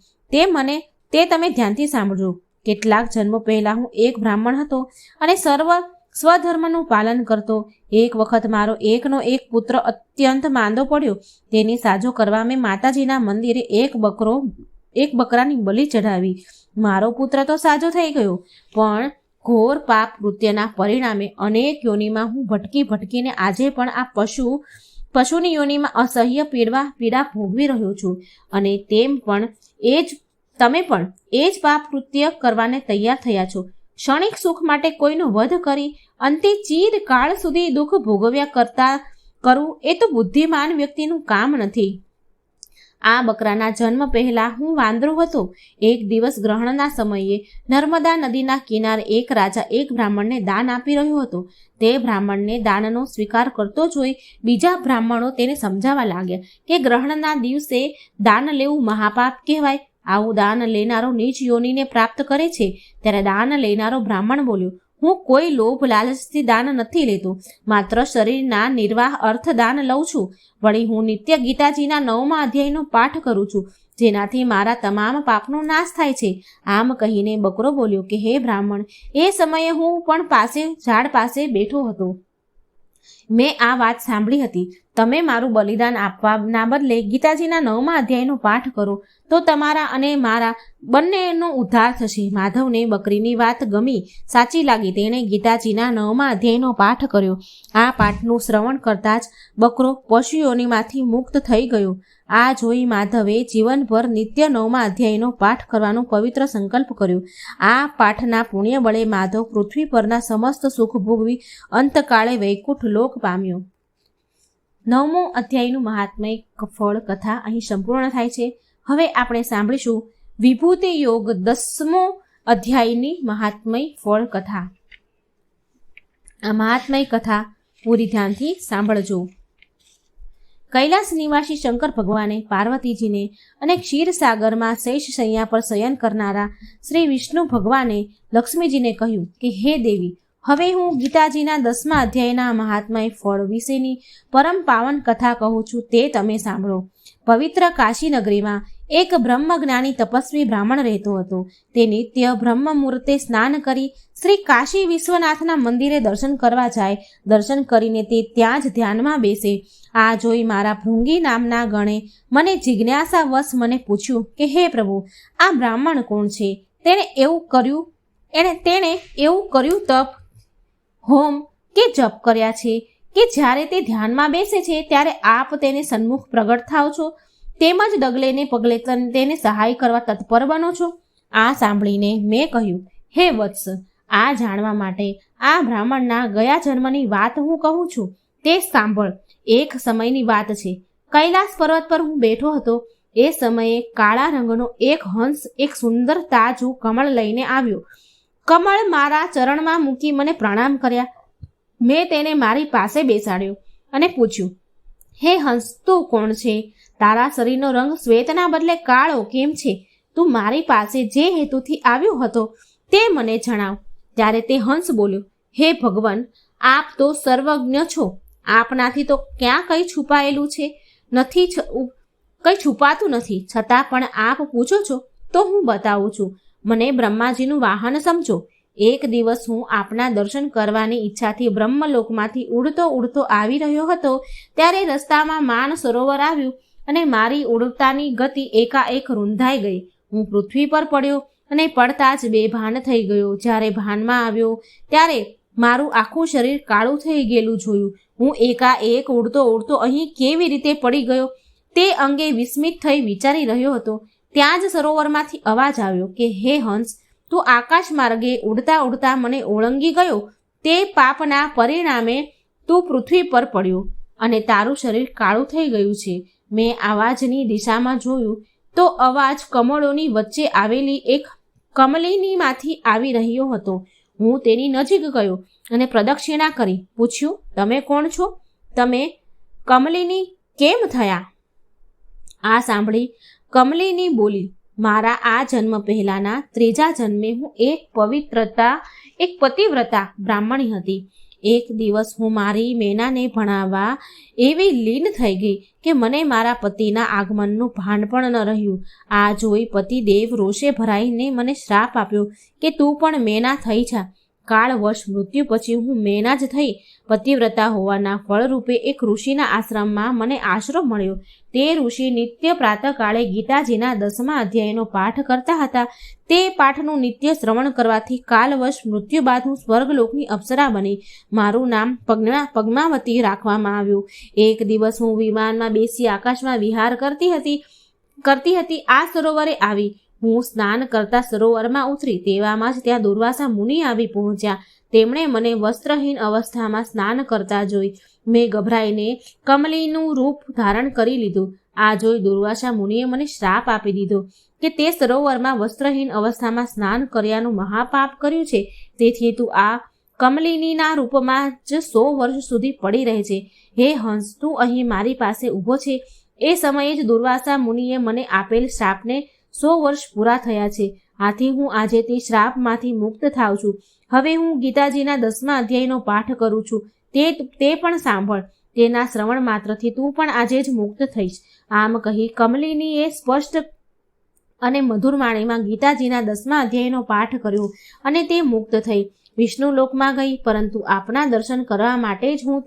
તે તમે ધ્યાનથી સાંભળજો. કેટલાક જન્મો પહેલા હું એક બ્રાહ્મણ હતો અને સ્વધર્મનું પાલન કરતો. એક વખત મારો એકનો એક પુત્ર અત્યંત માંદો પડ્યો. તેની સાજો કરવા મેં માતાજીના મંદિરે એક બકરાની બલિ ચઢાવી. મારો પુત્ર તો સાજો થઈ ગયો, પણ ઘોર પાપ કૃત્યના પરિણામે અનેક યોનિમાં હું ભટકીને આજે પણ આ પશુની યોનિમાં અસહ્ય પીડા ભોગવી રહ્યો છું. અને તમે પણ એ જ પાપ કૃત્ય કરવાને તૈયાર થયા છો. ક્ષણિક સુખ માટે કોઈનો વધ કરી અંતે ચીરકાળ સુધી દુઃખ ભોગવ્યા કરવું એ તો બુદ્ધિમાન વ્યક્તિનું કામ નથી. આ બકરાના જન્મ પહેલા હું વાંદરો હતો. એક દિવસ ગ્રહણના સમયે નર્મદા નદીના કિનારે એક રાજા એક બ્રાહ્મણને દાન આપી રહ્યો હતો. તે બ્રાહ્મણને દાનનો સ્વીકાર કરતો જોઈ બીજા બ્રાહ્મણો તેને સમજાવવા લાગ્યા કે ગ્રહણના દિવસે દાન લેવું મહાપાપ કહેવાય. આવું દાન લેનારો નીચ યોનિને પ્રાપ્ત કરે છે. ત્યારે દાન લેનારો બ્રાહ્મણ બોલ્યો, હું કોઈ લોભ લાલચથી દાન નથી લેતો, માત્ર શરીરના નિર્વાહ અર્થ દાન લઉં છું. વળી હું નિત્ય ગીતાજીના 9મા અધ્યાયનો પાઠ કરું છું, જેનાથી મારા તમામ પાપનો નાશ થાય છે. આમ કહીને બકરો બોલ્યો કે હે બ્રાહ્મણ, એ સમયે હું પણ ઝાડ પાસે બેઠો હતો. મેં આ વાત સાંભળી હતી. તમે મારું બલિદાન આપવાના બદલે ગીતાજીના 9મા અધ્યાયનો પાઠ કરો તો તમારા અને મારા બંનેનો ઉદ્ધાર થશે. માધવને બકરીની વાત ગમી, સાચી લાગી. તેણે ગીતાજીના 9મા અધ્યાયનો પાઠ કર્યો. આ પાઠનું શ્રવણ કરતાં જ બકરો પશુઓનીમાંથી મુક્ત થઈ ગયો. આ જોઈ માધવે જીવનભર નિત્ય 9મા અધ્યાયનો પાઠ કરવાનો પવિત્ર સંકલ્પ કર્યો. આ પાઠના પુણ્ય બળે માધવ પૃથ્વી પરના સમસ્ત સુખ ભોગવી અંતકાળે વૈકુંઠ લોક પામ્યો. 9મો અધ્યાયનું મહાત્મય ફળ કથા અહીં સંપૂર્ણ થાય છે. હવે આપણે સાંભળીશું વિભૂતિ યોગ 10મો અધ્યાયની મહાત્મય ફળ કથા. આ મહાત્મય કથા પૂરી ધ્યાનથી સાંભળજો. કૈલાસ નિવાસી શંકર ભગવાને પાર્વતીજીને અને ક્ષીરસાગરમાં શેષ શૈયા પર શયન કરનારા શ્રી વિષ્ણુ ભગવાને લક્ષ્મીજીને કહ્યું કે હે દેવી, હવે હું ગીતાજીના 10મા અધ્યાયના મહાત્મય ફળ વિશેની પરમ પાવન કથા કહું છું, તે તમે સાંભળો. પવિત્ર કાશી નગરીમાં એક બ્રહ્મજ્ઞાની તપસ્વી બ્રાહ્મણ રહેતો હતો. તે નિત્ય બ્રહ્મ મુહૂર્તે સ્નાન કરી શ્રી કાશી વિશ્વનાથના મંદિરે દર્શન કરવા જાય. દર્શન કરીને તે ત્યાં જ ધ્યાનમાં બેસે. આ જોઈ મારા ભૃંગી નામના ગણે મને જિજ્ઞાસાવશ મને પૂછ્યું કે હે પ્રભુ, આ બ્રાહ્મણ કોણ છે? તેણે એવું કર્યું તપ, હોમ કે જપ કર્યા છે કે જ્યારે તે ધ્યાનમાં બેસે છે ત્યારે આપ તેને સન્મુખ પ્રગટ થાવ છો, તેમજ ડગલે ને પગલે તેને સહાય કરવા તત્પર બનો છો? આ સાંભળીને મેં કહ્યું, હે વત્સ, આ જાણવા માટે આ બ્રાહ્મણના ગયા જન્મની વાત હું કહું છું, તે સાંભળ. એક સમયની વાત છે. કૈલાસ પર્વત પર હું બેઠો હતો. એ સમયે કાળા રંગનો એક હંસ એક સુંદર તાજું કમળ લઈને આવ્યો. કમળ મારા ચરણમાં મૂકી મને પ્રણામ કર્યા. મેં તેને મારી પાસે બેસાડ્યો અને પૂછ્યું, હે હંસ, તું કોણ છે? તારા શરીરનો રંગ શ્વેતના બદલે કાળો કેમ છે? તું મારી પાસે જે હેતુથી આવ્યો હતો તે મને જણાવ. ત્યારે તે હંસ બોલ્યો, હે ભગવાન, આપ તો સર્વજ્ઞ છો. આપનાથી તો ક્યાં કંઈ છુપાયેલું છે? કંઈ છુપાતું નથી. છતાં પણ આપ પૂછો છો તો હું બતાવું છું. મને બ્રહ્માજીનું વાહન સમજો. એક દિવસ હું આપના દર્શન કરવાની ઈચ્છાથી બ્રહ્મલોકમાંથી ઉડતો આવી રહ્યો હતો. ત્યારે રસ્તામાં માન સરોવર આવ્યું અને મારી ઉડતાની ગતિ એકાએક રૂંધાઈ ગઈ. હું પૃથ્વી પર પડ્યો અને પડતા જ બેભાન થઈ ગયો. જ્યારે ભાનમાં આવ્યો ત્યારે મારું આખું શરીર કાળું થઈ ગયેલું જોયું. હું એકાએક ઉડતો અહીં કેવી રીતે પડી ગયો તે અંગે વિસ્મિત થઈ વિચારી રહ્યો હતો. ત્યાં જ સરોવરમાંથી અવાજ આવ્યો કે હે હંસ, તું આકાશ માર્ગે ઉડતા મને ઓળંગી ગયો. તે પાપના પરિણામે તું પૃથ્વી પર પડ્યો અને તારું શરીર કાળું થઈ ગયું છે. મેં અવાજની દિશામાં જોયું તો અવાજ કમળોની વચ્ચે આવેલી એક કમલિનીમાંથી આવી રહ્યો હતો. હું તેની નજીક ગયો અને પ્રદક્ષિણા કરી પૂછ્યું, તમે કોણ છો? તમે કમલિની કેમ થયા? આ સાંભળી કમલિની બોલી, મારા આ જન્મ પહેલાના 3જા જન્મે હું એક પતિવ્રતા બ્રાહ્મણી હતી. એક દિવસ હું મારી મેનાને ભણાવવા એવી લીન થઈ ગઈ કે મને મારા પતિના આગમનનું ભાન પણ ન રહ્યું. આ જોઈ પતિદેવ રોષે ભરાઈને મને શ્રાપ આપ્યો કે તું પણ મેના થઈ જા. કાળવશ મૃત્યુ પછી હું મેના જ થઈ. પતિવ્રતા હોવાના ફળરૂપે એક ઋષિના આશ્રમમાં મને આશરો મળ્યો. તે ઋષિ નિત્ય પ્રાતઃકાળે ગીતાજીના 10મા અધ્યાયનો પાઠ કરતા હતા. તે પાઠનું નિત્ય શ્રવણ કરવાથી કાલવશ મૃત્યુ બાદ હું સ્વર્ગલોકની અપ્સરા બની. મારું નામ પદ્માવતી રાખવામાં આવ્યું. એક દિવસ હું વિમાનમાં બેસી આકાશમાં વિહાર કરતી હતી. આ સરોવરે આવી. હું સ્નાન કરતા સરોવરમાં ઉતરી તેવામાં જ ત્યાં દુર્વાસા મુનિ આવી પહોંચ્યા. તેમણે મને વસ્ત્રહીન અવસ્થામાં સ્નાન કરતા જોઈ. મેં ગભરાઈને કમલીનું રૂપ ધારણ કરી લીધું. આ જોઈ દુર્વાસા મુનિએ મને શ્રાપ આપી દીધો કે તે સરોવરમાં વસ્ત્રહીન અવસ્થામાં સ્નાન કર્યાનું મહાપાપ કર્યું છે. તેથી તું આ કમલિનીના રૂપમાં જ 100 વર્ષ સુધી પડી રહે છે. હે હંસ, તું અહીં મારી પાસે ઊભો છે. એ સમયે જ દુર્વાસા મુનિએ મને આપેલ શ્રાપને 100 વર્ષ પૂરા થયા છે. આથી હું આજે તે શ્રાપમાંથી મુક્ત થાઉં છું. હવે હું ગીતાજીના 10મા અધ્યાયનો પાઠ કરું છું. તે પણ સાંભળ. તેના શ્રવણ માત્રથી તું પણ આજે જ મુક્ત થઈશ. આમ કહી કમલિનીએ સ્પષ્ટ અને મધુર વાણીમાં ગીતાજીના 10મા અધ્યાયનો પાઠ કર્યો અને તે મુક્ત થઈ વિષ્ણુ લોકમાં ગઈ. પરંતુ આપના દર્શન કરવા માટે જ હું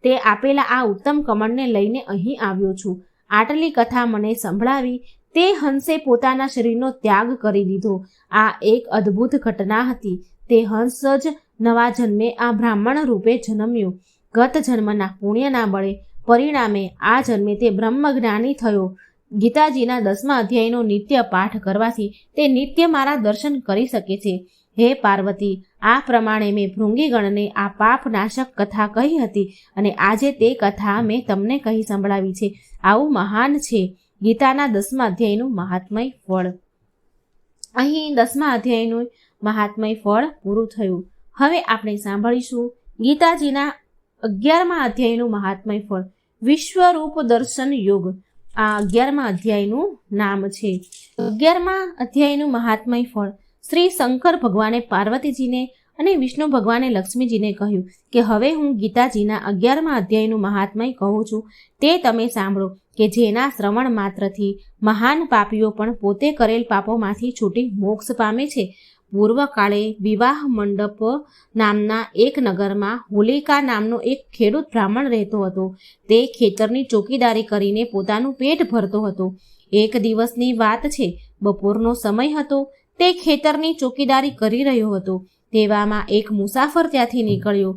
તે આપેલા આ ઉત્તમ કમળને લઈને અહીં આવ્યો છું. આટલી કથા મને સંભળાવી તે હંસે પોતાના શરીરનો ત્યાગ કરી દીધો. આ એક અદ્ભુત ઘટના હતી. તે હંસ જ નવા જન્મે આ બ્રાહ્મણ રૂપે જન્મ્યો. ગત જન્મના પુણ્યના બળે પરિણામે આ જન્મે તે બ્રહ્મજ્ઞાની થયો. ગીતાજીના 10મા અધ્યાયનો નિત્ય પાઠ કરવાથી તે નિત્ય મારા દર્શન કરી શકે છે. હે પાર્વતી, આ પ્રમાણે મેં ભૃંગીગણને આ પાપનાશક કથા કહી હતી અને આજે તે કથા મેં તમને કહી સંભળાવી છે. આવું મહાન છે ગીતાના 10મા અધ્યાયનું મહાત્મય ફળ. અહીં 10મા અધ્યાયનું મહાત્મય ફળ પૂરું થયું. હવે આપણે સાંભળીશું ગીતાજીના 11મા અધ્યાયનું મહાત્મય ફળ. વિશ્વરૂપ દર્શન યોગ આ 11મા અધ્યાયનું નામ છે. 11મા અધ્યાયનું મહાત્મય ફળ. શ્રી શંકર ભગવાને પાર્વતીજીને અને વિષ્ણુ ભગવાને લક્ષ્મીજીને કહ્યું કે હવે હું ગીતાજીના 11મા અધ્યાયનું મહાત્મય કહું છું, તે તમે સાંભળો કે જેના શ્રવણ માત્રથી મહાન પાપીઓ પણ પોતે કરેલ પાપોમાંથી છૂટી મોક્ષ પામે છે. પૂર્વકાળે વિવાહ મંડપ નામના એક નગરમાં હોલિકા નામનો એક ખેડૂત બ્રાહ્મણ રહેતો હતો. તે ખેતરની ચોકીદારી કરીને પોતાનું પેટ ભરતો હતો. એક દિવસની વાત છે. બપોરનો સમય હતો. તે ખેતરની ચોકીદારી કરી રહ્યો હતો. તેવામાં એક મુસાફર ત્યાંથી નીકળ્યો.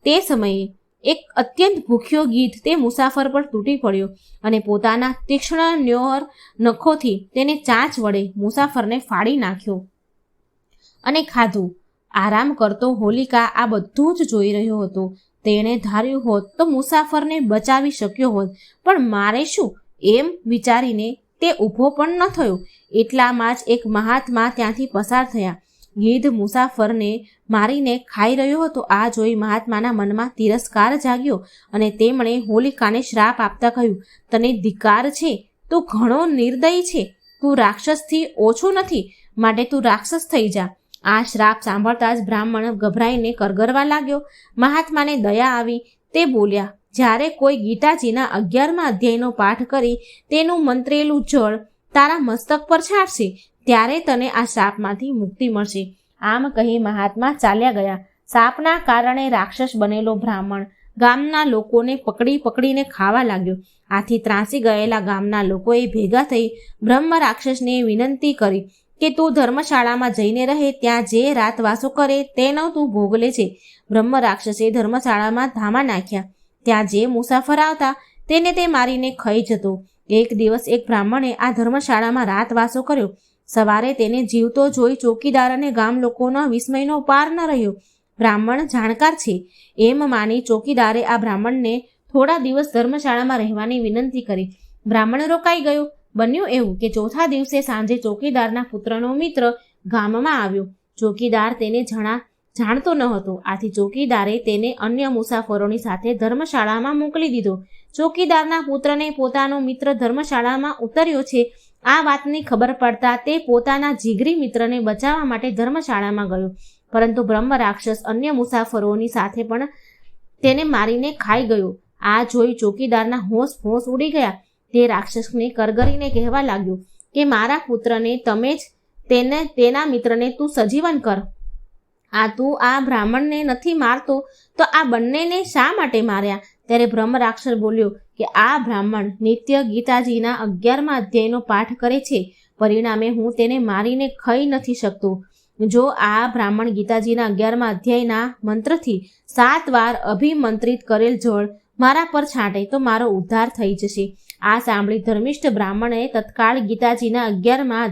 તે સમયે એક અત્યંત ભૂખ્યો ગીધ તે મુસાફર પર તૂટી પડ્યો અને પોતાના તીક્ષ્ણ ન્યોર નખોથી તેને ચાંચ વડે મુસાફરને ફાડી નાખ્યો અને ખાધું. આરામ કરતો હોલિકા આ બધું જ જોઈ રહ્યો હતો. તેણે ધાર્યું હોત તો મુસાફરને બચાવી શક્યો હોત, પણ મારે શું એમ વિચારીને તે ઊભો પણ ન થયો. એટલામાં જ એક મહાત્મા ત્યાંથી પસાર થયા. ગીધ મુસાફરને મારીને ખાઈ રહ્યો હતો. આ જોઈ મહાત્માના મનમાં તિરસ્કાર જાગ્યો અને તેમણે હોલિકાને શ્રાપ આપતા કહ્યું, તને ધિક્કાર છે, તું ઘણો નિર્દયી છે. તું રાક્ષસથી ઓછો નથી, માટે તું રાક્ષસ થઈ જા. આ શ્રાપ સાંભળતા જ બ્રાહ્મણ ગભરાઈને કરગરવા લાગ્યો. મહાત્માને દયા આવી. તે બોલ્યા, જ્યારે કોઈ ગીતાજીના 11મા અધ્યાયનો પાઠ કરી તેનું મંત્રેલું જળ તારા મસ્તક પર છાંટશે, ત્યારે તને આ શાપમાંથી મુક્તિ મળશે. આમ કહી મહાત્મા ચાલ્યા ગયા. શાપના કારણે રાક્ષસ બનેલો બ્રાહ્મણ ગામના લોકોને પકડીને ખાવા લાગ્યો. આથી ત્રાસી ગયેલા ગામના લોકોએ ભેગા થઈ બ્રહ્મ રાક્ષસને વિનંતી કરી કે તું ધર્મશાળામાં જઈને રહે, ત્યાં જે રાતવાસો કરે તેનો તું ભોગ લેજે. બ્રહ્મ રાક્ષસે ધર્મશાળામાં ધામા નાખ્યા. ત્યાં જે મુસાફર આવતા તેને તે મારીને ખાઈ જતો. એક દિવસ એક બ્રાહ્મણે આ ધર્મશાળામાં રાતવાસો કર્યો. સવારે તેને જીવતો જોઈ ચોકીદાર અને ગામ લોકોનો વિસ્મયનો પાર ન રહ્યો. બ્રાહ્મણ જાણકાર છે એમ માની ચોકીદારે આ બ્રાહ્મણને થોડા દિવસ ધર્મશાળામાં રહેવાની વિનંતી કરી. બ્રાહ્મણ રોકાઈ ગયો. બન્યું એવું કે ચોથા દિવસે સાંજે ચોકીદારના પુત્રનો મિત્ર ગામમાં આવ્યો. ચોકીદાર તેને જાણતો ન હતો. આથી ચોકીદારે તેને અન્ય મુસાફરોની સાથે ધર્મશાળામાં મોકલી દીધો. ચોકીદારના પુત્રને પોતાનો મિત્ર ધર્મશાળામાં ઉતર્યો છે આ વાતની ખબર પડતા તે પોતાના જીગરી મિત્રને બચાવવા માટે ધર્મશાળામાં ગયો. પરંતુ બ્રહ્મ રાક્ષસ અન્ય મુસાફરોની સાથે પણ તેને મારીને ખાઈ ગયો. આ જોઈ ચોકીદારના હોશ ઉડી ગયા. તે રાક્ષસને કરગરીને કહેવા લાગ્યો કે મારા પુત્રને તમે જ તેના મિત્રને તું સજીવન કર. તું આ બ્રાહ્મણને નથી મારતો તો આ બંનેને શા માટે માર્યા? ત્યારે બ્રહ્મ રાક્ષસ બોલ્યો કે આ બ્રાહ્મણ નિત્ય ગીતાજીના 11મા અધ્યાયનો પાઠ કરે છે, પરિણામે હું તેને મારીને ખાઈ નથી શકતો. જો આ બ્રાહ્મણ ગીતાજીના 11મા અધ્યાયના મંત્રથી 7 વાર અભિમંત્રિત કરેલ જળ મારા પર છાંટે તો મારો ઉદ્ધાર થઈ જશે. આ સાંભળી ધર્મિષ્ઠ બ્રાહ્મણે તત્કાળ ગીતાજીના 11મા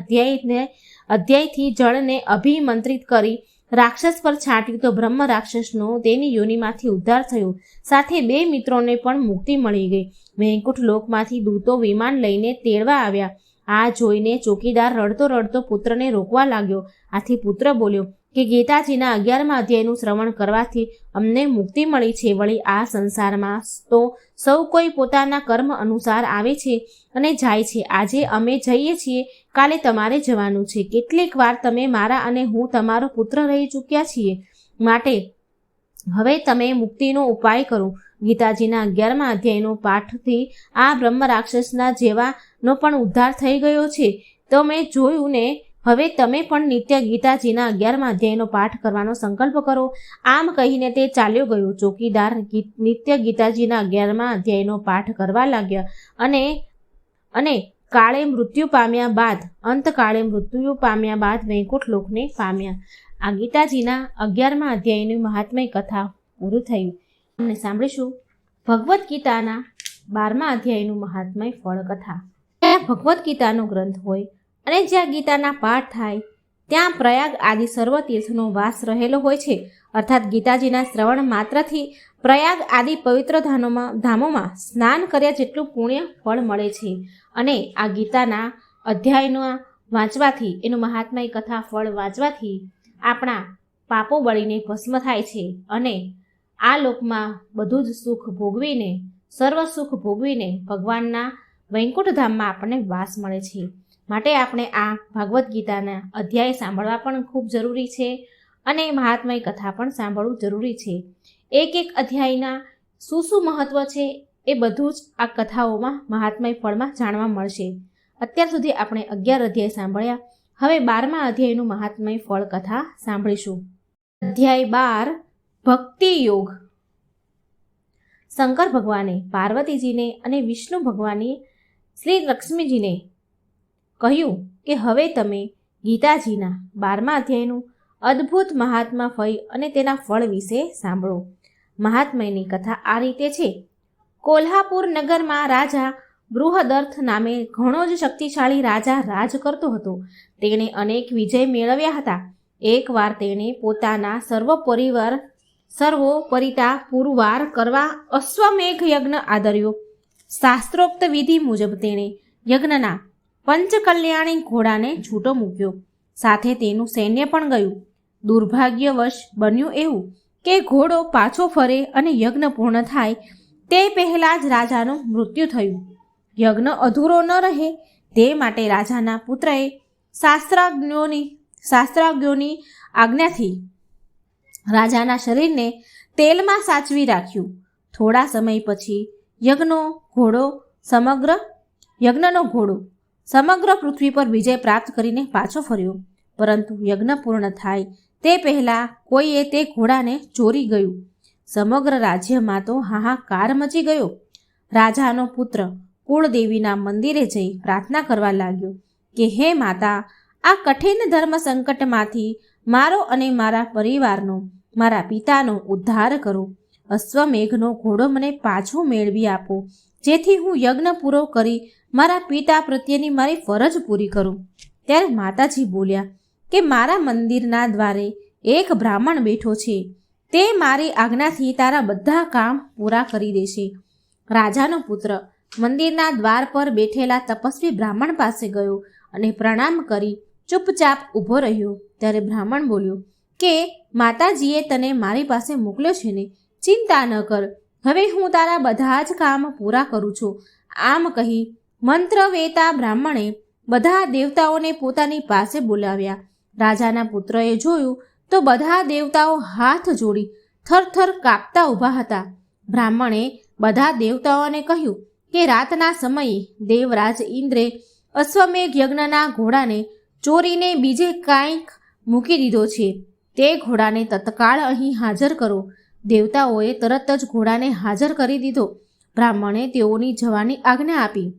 અધ્યાયથી જળને અભિમંત્રિત કરી રાક્ષસ પર છાંટ્યું તો બ્રહ્મ રાક્ષસનો તેની યોનિમાંથી ઉદ્ધાર થયો. સાથે 2 મિત્રોને પણ મુક્તિ મળી ગઈ. વૈકુંઠ લોકમાંથી દૂતો વિમાન લઈને તેડવા આવ્યા. આ જોઈને ચોકીદાર રડતો પુત્રને રોકવા લાગ્યો. આથી પુત્ર બોલ્યો કે ગીતાજીના 11મા અધ્યાયનું શ્રવણ કરવાથી અમને મુક્તિ મળી છે. વળી આ સંસારમાં તો સૌ કોઈ પોતાના કર્મ અનુસાર આવે છે અને જાય છે. આજે અમે જઈએ છીએ, કાલે તમારે જવાનું છે. કેટલીક વાર તમે મારા અને હું તમારો પુત્ર રહી ચૂક્યા છીએ, માટે હવે તમે મુક્તિનો ઉપાય કરો. ગીતાજીના 11મા અધ્યાયનો પાઠથી આ બ્રહ્મ રાક્ષસના જેવાનો પણ ઉદ્ધાર થઈ ગયો છે. તો મેં જોયું ને, હવે તમે પણ નિત્ય ગીતાજીના 11મા અધ્યાયનો પાઠ કરવાનો સંકલ્પ કરો. આમ કહીને તે ચાલ્યો ગયો. ચોકીદાર નિત્ય ગીતાજીના 11મા અધ્યાયનો પાઠ કરવા લાગ્યા અને અંતકાળે મૃત્યુ પામ્યા બાદ વૈકુંઠ લોકને પામ્યા. આ ગીતાજીના 11મા અધ્યાયની મહાત્મય કથા પૂરું થયું. અમને સાંભળીશું ભગવદ્ ગીતાના 12મા અધ્યાયનું મહાત્મય ફળ કથા. ત્યાં ભગવદ્ ગીતાનો ગ્રંથ હોય અને જ્યાં ગીતાના પાઠ થાય ત્યાં પ્રયાગ આદિ સર્વ તીર્થનો વાસ રહેલો હોય છે. અર્થાત ગીતાજીના શ્રવણ માત્રથી પ્રયાગ આદિ પવિત્ર ધામોમાં સ્નાન કર્યા જેટલું પુણ્ય ફળ મળે છે. અને આ ગીતાના અધ્યાયનો વાંચવાથી, એનું મહાત્મય કથા ફળ વાંચવાથી આપણા પાપો બળીને ભસ્મ થાય છે અને આ લોકમાં બધું જ સુખ ભોગવીને, સર્વ સુખ ભોગવીને ભગવાનના વૈકુંઠ ધામમાં આપણને વાસ મળે છે. માટે આપણે આ ભાગવદ્ ગીતાના અધ્યાય સાંભળવા પણ ખૂબ જરૂરી છે અને મહાત્મય કથા પણ સાંભળવું જરૂરી છે. એક એક અધ્યાયના શું મહત્વ છે એ બધું જ આ કથાઓમાં મહાત્મય ફળમાં જાણવા મળશે. અત્યાર સુધી આપણે 11 અધ્યાય સાંભળ્યા. હવે 12મા અધ્યાયનું મહાત્મય ફળ કથા સાંભળીશું. અધ્યાય 12 ભક્તિ યોગ. શંકર ભગવાને પાર્વતીજીને અને વિષ્ણુ ભગવાને શ્રી લક્ષ્મીજીને કહ્યું કે હવે તમે ગીતાજીના 12મા અધ્યાયનું અદ્ભુત મહાત્મા ફળ અને તેના ફળ વિશે સાંભળો. મહાત્મયની કથા આ રીતે છે. કોલ્હાપુર નગરમાં રાજા બૃહદર્થ નામે ઘણો જ શક્તિશાળી રાજા રાજ કરતો હતો. તેણે અનેક વિજય મેળવ્યા હતા. એકવાર તેણે પોતાના સર્વોપરિતા પુરવાર કરવા અશ્વમેઘ યજ્ઞ આદર્યો. શાસ્ત્રોક્ત વિધિ મુજબ તેણે યજ્ઞના પંચકલ્યાણી ઘોડાને છૂટો મૂક્યો. સાથે તેનું સૈન્ય પણ ગયું. દુર્ભાગ્યવશ બન્યું એવું કે ઘોડો પાછો ફરે અને યજ્ઞ પૂર્ણ થાય તે પહેલાં જ રાજાનું મૃત્યુ થયું. યજ્ઞ અધૂરો ન રહે તે માટે રાજાના પુત્રએ શાસ્ત્રાજ્ઞોની આજ્ઞાથી રાજાના શરીરને તેલમાં સાચવી રાખ્યું. થોડા સમય પછી યજ્ઞનો ઘોડો સમગ્ર પૃથ્વી પર વિજય પ્રાપ્ત કરીને પાછો ફર્યો. પરંતુ યજ્ઞ પૂર્ણ થાય તે પહેલાં કોઈએ તે ઘોડાને ચોરી ગયું. સમગ્ર રાજ્યમાં તો હાહાકાર મચી ગયો. રાજાનો પુત્ર કુળદેવીના મંદિરે જઈ પ્રાર્થના કરવા લાગ્યો કે હે માતા, આ કઠિન ધર્મ સંકટમાંથી મારો અને મારા પરિવારનો, મારા પિતાનો ઉદ્ધાર કરો. અશ્વમેઘનો ઘોડો મને પાછો મેળવી આપો, જેથી હું યજ્ઞ પૂરો કરી મારા પિતા પ્રત્યેની મારી ફરજ પૂરી કરું. ત્યારે માતાજી બોલ્યા કે મારા મંદિરના દ્વારે એક બ્રાહ્મણ બેઠો છે. તે મારી આજ્ઞાથી તારા બધા કામ પૂરા કરી દેશે. રાજાનો પુત્ર મંદિરના દ્વાર પર બેઠેલા તપસ્વી બ્રાહ્મણ પાસે ગયો અને પ્રણામ કરી ચૂપચાપ ઊભો રહ્યો. ત્યારે બ્રાહ્મણ બોલ્યો કે માતાજીએ તને મારી પાસે મોકલ્યો છે ને, ચિંતા ન કર, હવે હું તારા બધા જ કામ પૂરા કરું છું. આમ કહી મંત્ર વેતા બ્રાહ્મણે બધા દેવતાઓને પોતાની પાસે બોલાવ્યા. રાજાના પુત્રએ જોયું તો બધા દેવતાઓ હાથ જોડી થરથર કાપતા ઊભા હતા. બ્રાહ્મણે બધા દેવતાઓને કહ્યું કે રાતના સમયે દેવરાજ ઇન્દ્રે અશ્વમેઘ યજ્ઞના ઘોડાને ચોરીને બીજે કાંઈક મૂકી દીધો છે. તે ઘોડાને તત્કાળ અહીં હાજર કરો. દેવતાઓએ તરત જ ઘોડાને હાજર કરી દીધો. બ્રાહ્મણે તેઓની જવાની આજ્ઞા આપી.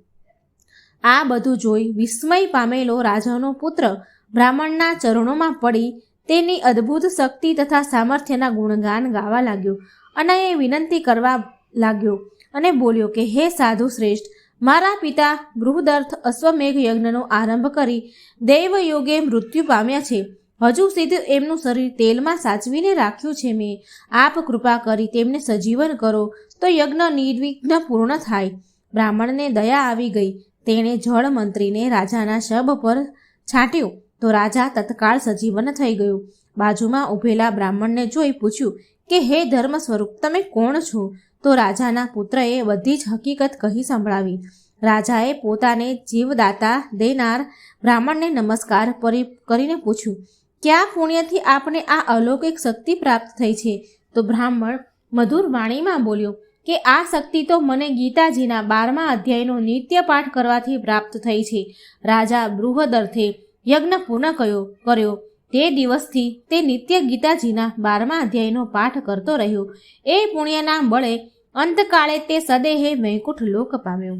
આ બધું જોઈ વિસ્મય પામેલો રાજાનો પુત્ર બ્રાહ્મણના ચરણોમાં પડી તેની અદ્ભુત શક્તિ તથા સામર્થ્યના ગુણગાન ગાવા લાગ્યો અને એ વિનંતી કરવા લાગ્યો અને બોલ્યો કે હે સાધુ શ્રેષ્ઠ, મારા પિતા બૃહદર્થ અશ્વમેઘ યજ્ઞનો આરંભ કરી દૈવયોગે મૃત્યુ પામ્યા છે. હજુ સુધી એમનું શરીર તેલમાં સાચવીને રાખ્યું છે મેં. આપ કૃપા કરી તેમને સજીવન કરો તો યજ્ઞ નિર્વિઘ્ન પૂર્ણ થાય. બ્રાહ્મણને દયા આવી ગઈ. તેણે જળ મંત્રીને રાજાના શબ પર છાંટ્યું તો રાજા તત્કાળ સજીવન થઈ ગયું. બાજુમાં ઊભેલા બ્રાહ્મણને જોઈ પૂછ્યું કે હે ધર્મ સ્વરૂપ, તમે કોણ છો? તો રાજાના પુત્રએ બધી જ હકીકત કહી સંભળાવી. રાજાએ પોતાને જીવદાતા દેનાર બ્રાહ્મણને નમસ્કાર કરીને પૂછ્યું, ક્યાં પુણ્યથી આપને આ અલૌકિક શક્તિ પ્રાપ્ત થઈ છે? તો બ્રાહ્મણ મધુર વાણીમાં બોલ્યો કે આ શક્તિ તો મને ગીતાજીના 12મા અધ્યાયનો નિત્ય પાઠ કરવાથી પ્રાપ્ત થઈ છે. રાજા બૃહદર્થે યજ્ઞ પૂર્ણ કર્યો તે દિવસથી તે નિત્ય ગીતાજીના 12મા અધ્યાયનો પાઠ કરતો રહ્યો. એ પુણ્યના બળે અંતકાળે તે સદેહે વૈકુંઠ લોક પામ્યો.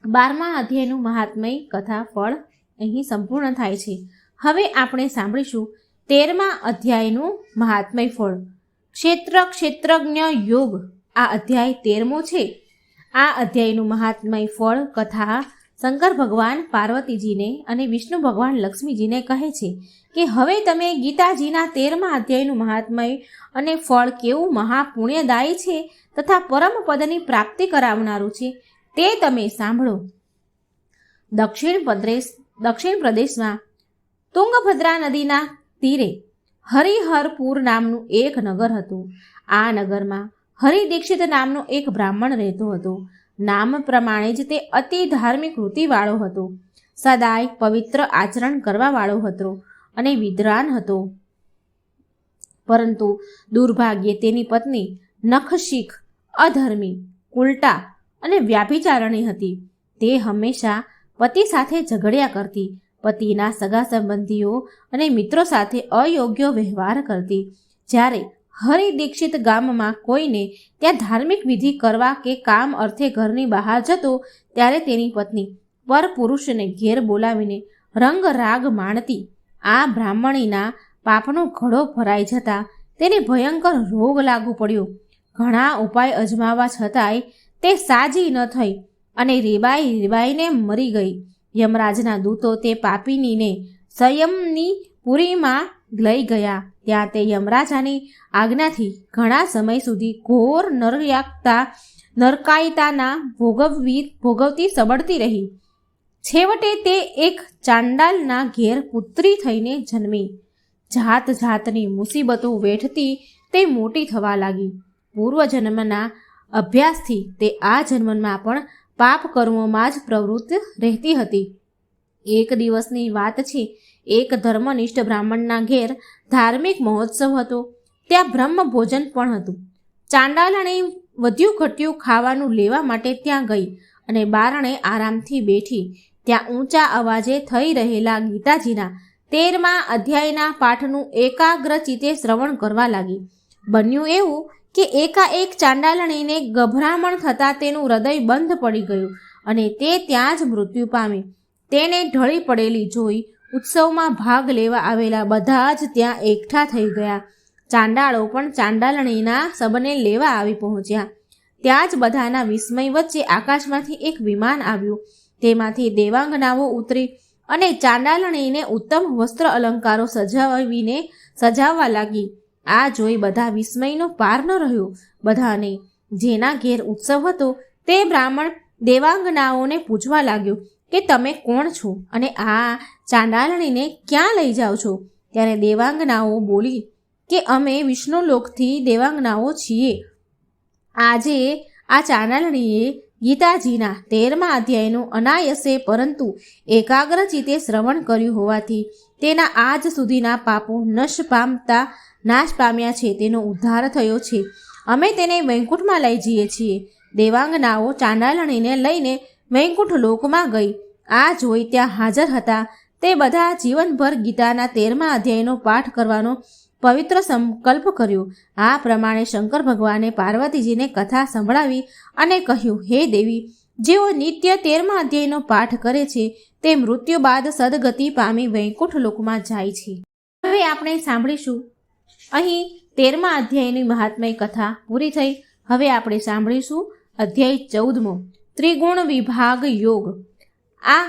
12મા અધ્યાયનું મહાત્મય કથા ફળ અહીં સંપૂર્ણ થાય છે. હવે આપણે સાંભળીશું 13મા અધ્યાયનું મહાત્મય ફળ. ક્ષેત્રજ્ઞ યોગ. આ અધ્યાય 13મો છે. આ અધ્યાયનું મહાત્મય ફળ કથા શંકર ભગવાન પાર્વતીજીને અને વિષ્ણુ ભગવાન લક્ષ્મીજીને કહે છે કે હવે તમે ગીતાજીના 13મા અધ્યાયનું મહાત્મય અને ફળ કેવું મહાપુણ્યદાયી છે તથા પરમ પદની પ્રાપ્તિ કરાવનારું છે તે તમે સાંભળો. દક્ષિણ પ્રદેશમાં તુંગભદ્રા નદીના તીરે હરિહરપુર નામનું એક નગર હતું. આ નગરમાં હરિદીક્ષિત નામનો એક બ્રાહ્મણ રહેતો હતો. નામ પ્રમાણે જ તે અતિ ધાર્મિક વૃત્તિવાળો હતો. સદાય પવિત્ર આચરણ કરવાવાળો હતો અને વિદ્વાન હતો. પરંતુ દુર્ભાગ્યે તેની પત્ની નખશીખ, અધર્મી, ઉલટા અને વ્યાભિચારણી હતી. તે હંમેશા પતિ સાથે ઝઘડ્યા કરતી, પતિના સગા સંબંધીઓ અને મિત્રો સાથે અયોગ્ય વ્યવહાર કરતી. જ્યારે હરિદીક્ષિત ગામમાં કોઈને ત્યાં ધાર્મિક વિધિ કરવા કે કામ અર્થે ઘરની બહાર જતો, ત્યારે તેની પત્ની પરપુરુષને ઘેર બોલાવીને રંગ રાગ માણતી. આ બ્રાહ્મણીના પાપનો ઘડો ભરાઈ જતા તેને ભયંકર રોગ લાગુ પડ્યો. ઘણા ઉપાય અજમાવવા છતાંય તે સાજી ન થઈ અને રેબાઈને મરી ગઈ. યમરાજના દૂતો તે પાપિનીને સંયમની પુરીમાં લઈ ગયા. ત્યાં તે યમરાજાની આજ્ઞાથી ઘણા સમય સુધી ઘોર નરકાયતાના ભોગવતી સબળતી રહી. છેવટે તે એક ચાંડાલના ઘેર પુત્રી થઈને જન્મી. જાત જાતની મુસીબતો વેઠતી તે મોટી થવા લાગી. પૂર્વજન્મના અભ્યાસથી તે આ જન્મમાં પણ પાપ કર્મોમાં જ પ્રવૃત્ત રહેતી હતી. એક દિવસની વાત છે. એક ધર્મનિષ્ઠ બ્રાહ્મણના ઘેર ધાર્મિક મહોત્સવ હતો. ત્યાં બ્રહ્મ ભોજન પણ હતું. ચાંડાલણી વધ્યું ઘટ્યું ખાવાનું લેવા માટે ત્યાં ગઈ અને બારણે આરામથી બેઠી. ત્યાં ઊંચા અવાજે થઈ રહેલા ગીતાજીના 13મા અધ્યાયના પાઠનું એકાગ્રચિત્તે શ્રવણ કરવા લાગી. બન્યું એવું કે એકાએક ચાંડાલણીને ગભરામણ થતાં તેનું હૃદય બંધ પડી ગયું અને તે ત્યાં જ મૃત્યુ પામી. તેને ઢળી પડેલી જોઈ ઉત્સવમાં ભાગ લેવા આવેલા બધા જ ત્યાં એકઠા થઈ ગયા. ચાંડાળો પણ ચાંડાલણીના શબને લેવા આવી પહોંચ્યા. ત્યાં જ બધાના વિસ્મય વચ્ચે આકાશમાંથી એક વિમાન આવ્યું. તેમાંથી દેવાંગનાઓ ઉતરી અને ચાંડાલણીને ઉત્તમ વસ્ત્ર અલંકારો સજાવવા લાગી. આ જોઈ બધા વિસ્મયનો પાર ન રહ્યો. બધાને જેના ઘેર ઉત્સવ હતો તે બ્રાહ્મણ દેવાંગનાઓને પૂછવા લાગ્યો કે તમે કોણ છો અને આ ચાંડાલણીને ક્યાં લઈ જાઓ છો? ત્યારે દેવાંગનાઓ બોલી કે અમે વિષ્ણુલોકથી દેવાંગનાઓ છીએ. આજે આ ચાંડાલણીએ ગીતાજીના 13મા અધ્યાયનું અનાયસે પરંતુ એકાગ્રચિત્તે શ્રવણ કર્યું હોવાથી તેના આજ સુધીના પાપો નાશ પામ્યા છે. તેનો ઉદ્ધાર થયો છે. અમે તેને વૈકુંઠમાં લઈ જઈએ છીએ. દેવાંગનાઓ ચાંડાલણીને લઈને વૈકુંઠ લોકમાં ગઈ. આ જોઈ ત્યાં હાજર હતા તે બધા જીવનભર ગીતાના 13મા અધ્યાયનો પાઠ કરવાનો પવિત્ર સંકલ્પ કર્યો. આ પ્રમાણે શંકર ભગવાને પાર્વતીજીને કથા સંભળાવી અને કહ્યું, હે દેવી, જેઓ નિત્ય 13મા અધ્યાયનો પાઠ કરે છે તે મૃત્યુ બાદ સદગતિ પામી વૈકુંઠ લોકમાં જાય છે. હવે આપણે સાંભળીશું અહીં 13મા અધ્યાયની મહાત્મય કથા પૂરી થઈ. હવે આપણે સાંભળીશું અધ્યાય 14મો, ત્રિગુણ વિભાગ યોગ. આ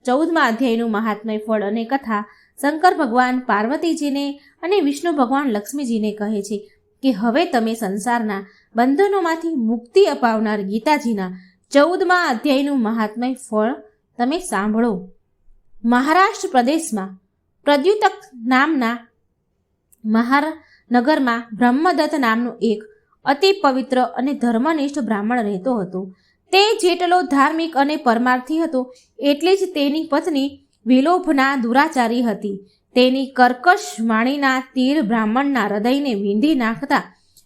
14મા અધ્યાયનું મહાત્મય ફળ અને કથા શંકર ભગવાન પાર્વતીજીને અને વિષ્ણુ ભગવાન લક્ષ્મીજીને કહે છે કે હવે તમે સંસારના બંધનોમાંથી મુક્તિ અપાવનાર ગીતાજીના 14મા અધ્યાયનું મહાત્મય ફળ તમે સાંભળો. મહારાષ્ટ્ર પ્રદેશમાં પ્રદ્યુતક નામના મહાનગરમાં બ્રહ્મદત્ત નામનો એક અતિ પવિત્ર અને ધર્મનિષ્ઠ બ્રાહ્મણ રહેતો હતો. તે જેટલો ધાર્મિક અને પરમાર્થી હતો એટલી જ તેની પત્ની વિલોભના દુરાચારી હતી. તેની કર્કશ વાણીના તીર બ્રાહ્મણના હૃદયને વીંધી નાખતા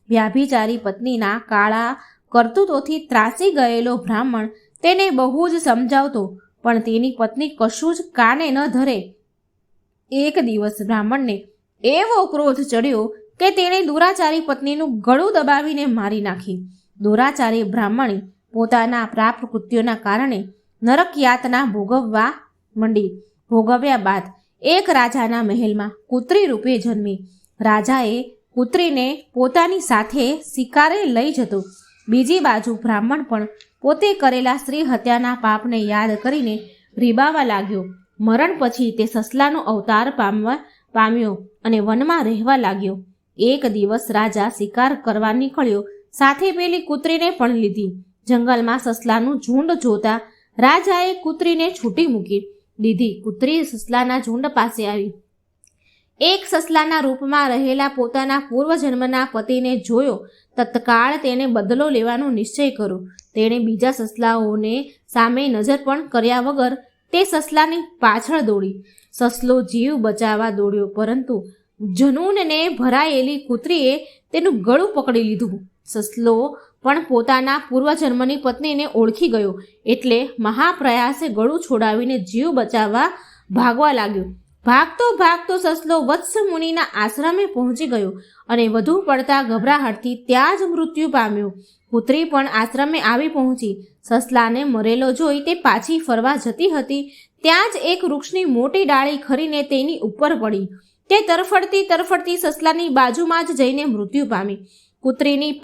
વ્યાભિચારી પત્નીના કાળા કરતૂતોથી ત્રાસી ગયેલો બ્રાહ્મણ તેને બહુ જ સમજાવતો, પણ તેની પત્ની કશું જ કાને ન ધરે. એક દિવસ બ્રાહ્મણને એવો ક્રોધ ચડ્યો કે તેણે દુરાચારી પત્નીનું ગળું દબાવીને મારી નાખી. દુરાચારી બ્રાહ્મણી પોતાના પ્રાપ્ત કૃત્યોના કારણે નરક યાતના ભોગવવા માંડી. ભોગવ્યા બાદ એક રાજાના મહેલમાં કૂતરી રૂપે જન્મી. રાજાએ કૂતરીને પોતાની સાથે શિકારે લઈ જતો. બીજી બાજુ બ્રાહ્મણ પણ પોતે કરેલા સ્ત્રી હત્યાના પાપને યાદ કરીને રીબાવા લાગ્યો. મરણ પછી તે સસલાનો અવતાર પામ્યો અને વનમાં રહેવા લાગ્યો. એક દિવસ રાજા શિકાર કરવા નીકળ્યો. સાથે પેલી કૂતરીને પણ લીધી. જંગલમાં સસલાનું ઝુંડ જોતા રાજાએ કૂતરીને છૂટી મૂકી દીધી. કૂતરી સસલાના ઝુંડ પાસે આવી. એક સસલાના રૂપમાં રહેલા પોતાના પૂર્વજન્મના પતિને જોયો. તત્કાળ તેને બદલો લેવાનો નિશ્ચય કર્યો. તેણે બીજા સસલાઓને સામે નજર પણ કર્યા વગર તે સસલાની પાછળ દોડી. સસલો જીવ બચાવવા દોડ્યો, પરંતુ જનૂનને ભરાયેલી કૂતરીએ તેનું ગળું પકડી લીધું. સસલો પણ પોતાના પૂર્વજન્મની પત્નીને ઓળખી ગયો, એટલે મહાપ્રયાસે ગળું છોડાવીને જીવ બચાવવા ભાગવા લાગ્યો. ભાગતો ભાગતો સસલો વત્સ મુનિના આશ્રમે પહોંચી ગયો અને વધુ પડતા ગભરાહટથી ત્યાં જ મૃત્યુ પામ્યો. કૂતરી પણ આશ્રમે આવી પહોંચી. સસલાને મરેલો જોઈ તે પાછી ફરવા જતી હતી ત્યાં જ એક વૃક્ષની મોટી ડાળી ખરીને તેની ઉપર પડી. તે તરફડતી સસલાની બાજુમાં જ જઈને મૃત્યુ પામી. કૂતરીની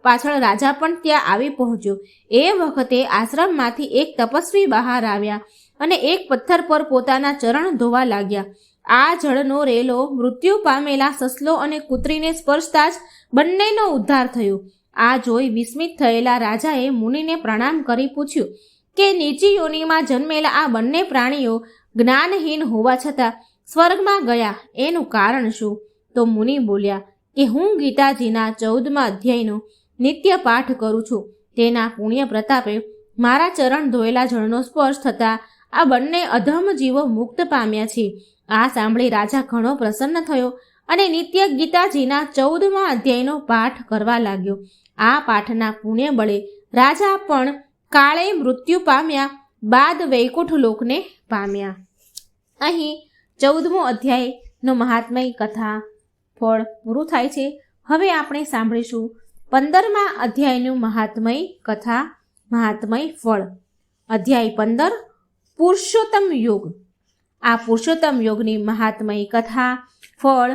પાછળ રાજા પણ ત્યાં આવી પહોંચ્યો. એ વખતે આશ્રમમાંથી એક તપસ્વી બહાર આવ્યા અને એક પથ્થર પર પોતાના ચરણ ધોવા લાગ્યા. આ જળનો રેલો મૃત્યુ પામેલા સસલો અને કૂતરીને સ્પર્શતા જ બંનેનો ઉદ્ધાર થયો. આ જોઈ વિસ્મિત થયેલા રાજાએ મુનિને પ્રણામ કરી પૂછ્યું કે નીચી યોનિમાં જન્મેલા આ બંને પ્રાણીઓ જ્ઞાનહીન હોવા છતાં સ્વર્ગમાં ગયા, એનું કારણ શું? તો મુનિ બોલ્યા કે હું ગીતાજીના 14મા અધ્યાયનો નિત્ય પાઠ કરું છું. તેના પુણ્ય પ્રતાપે મારા ચરણ ધોયેલા જળનો સ્પર્શ થતાં આ બંને અધમ જીવો મુક્ત પામ્યા છે. આ સાંભળી રાજા ઘણો પ્રસન્ન થયો અને નિત્ય ગીતાજીના 14મા અધ્યાયનો પાઠ કરવા લાગ્યો. આ પાઠના પુણ્ય બળે રાજા પણ કાળે મૃત્યુ પામ્યા બાદ વૈકુંઠ લોકને પામ્યા. અહીં 14મો અધ્યાયનો મહાત્મય કથા ફળ પૂરું થાય છે. હવે આપણે સાંભળીશું 15મા અધ્યાયનું મહાત્મય કથા મહાત્મય ફળ. અધ્યાય 15 પુરુષોત્તમ યોગ. આ પુરુષોત્તમ યોગની મહાત્મય કથા ફળ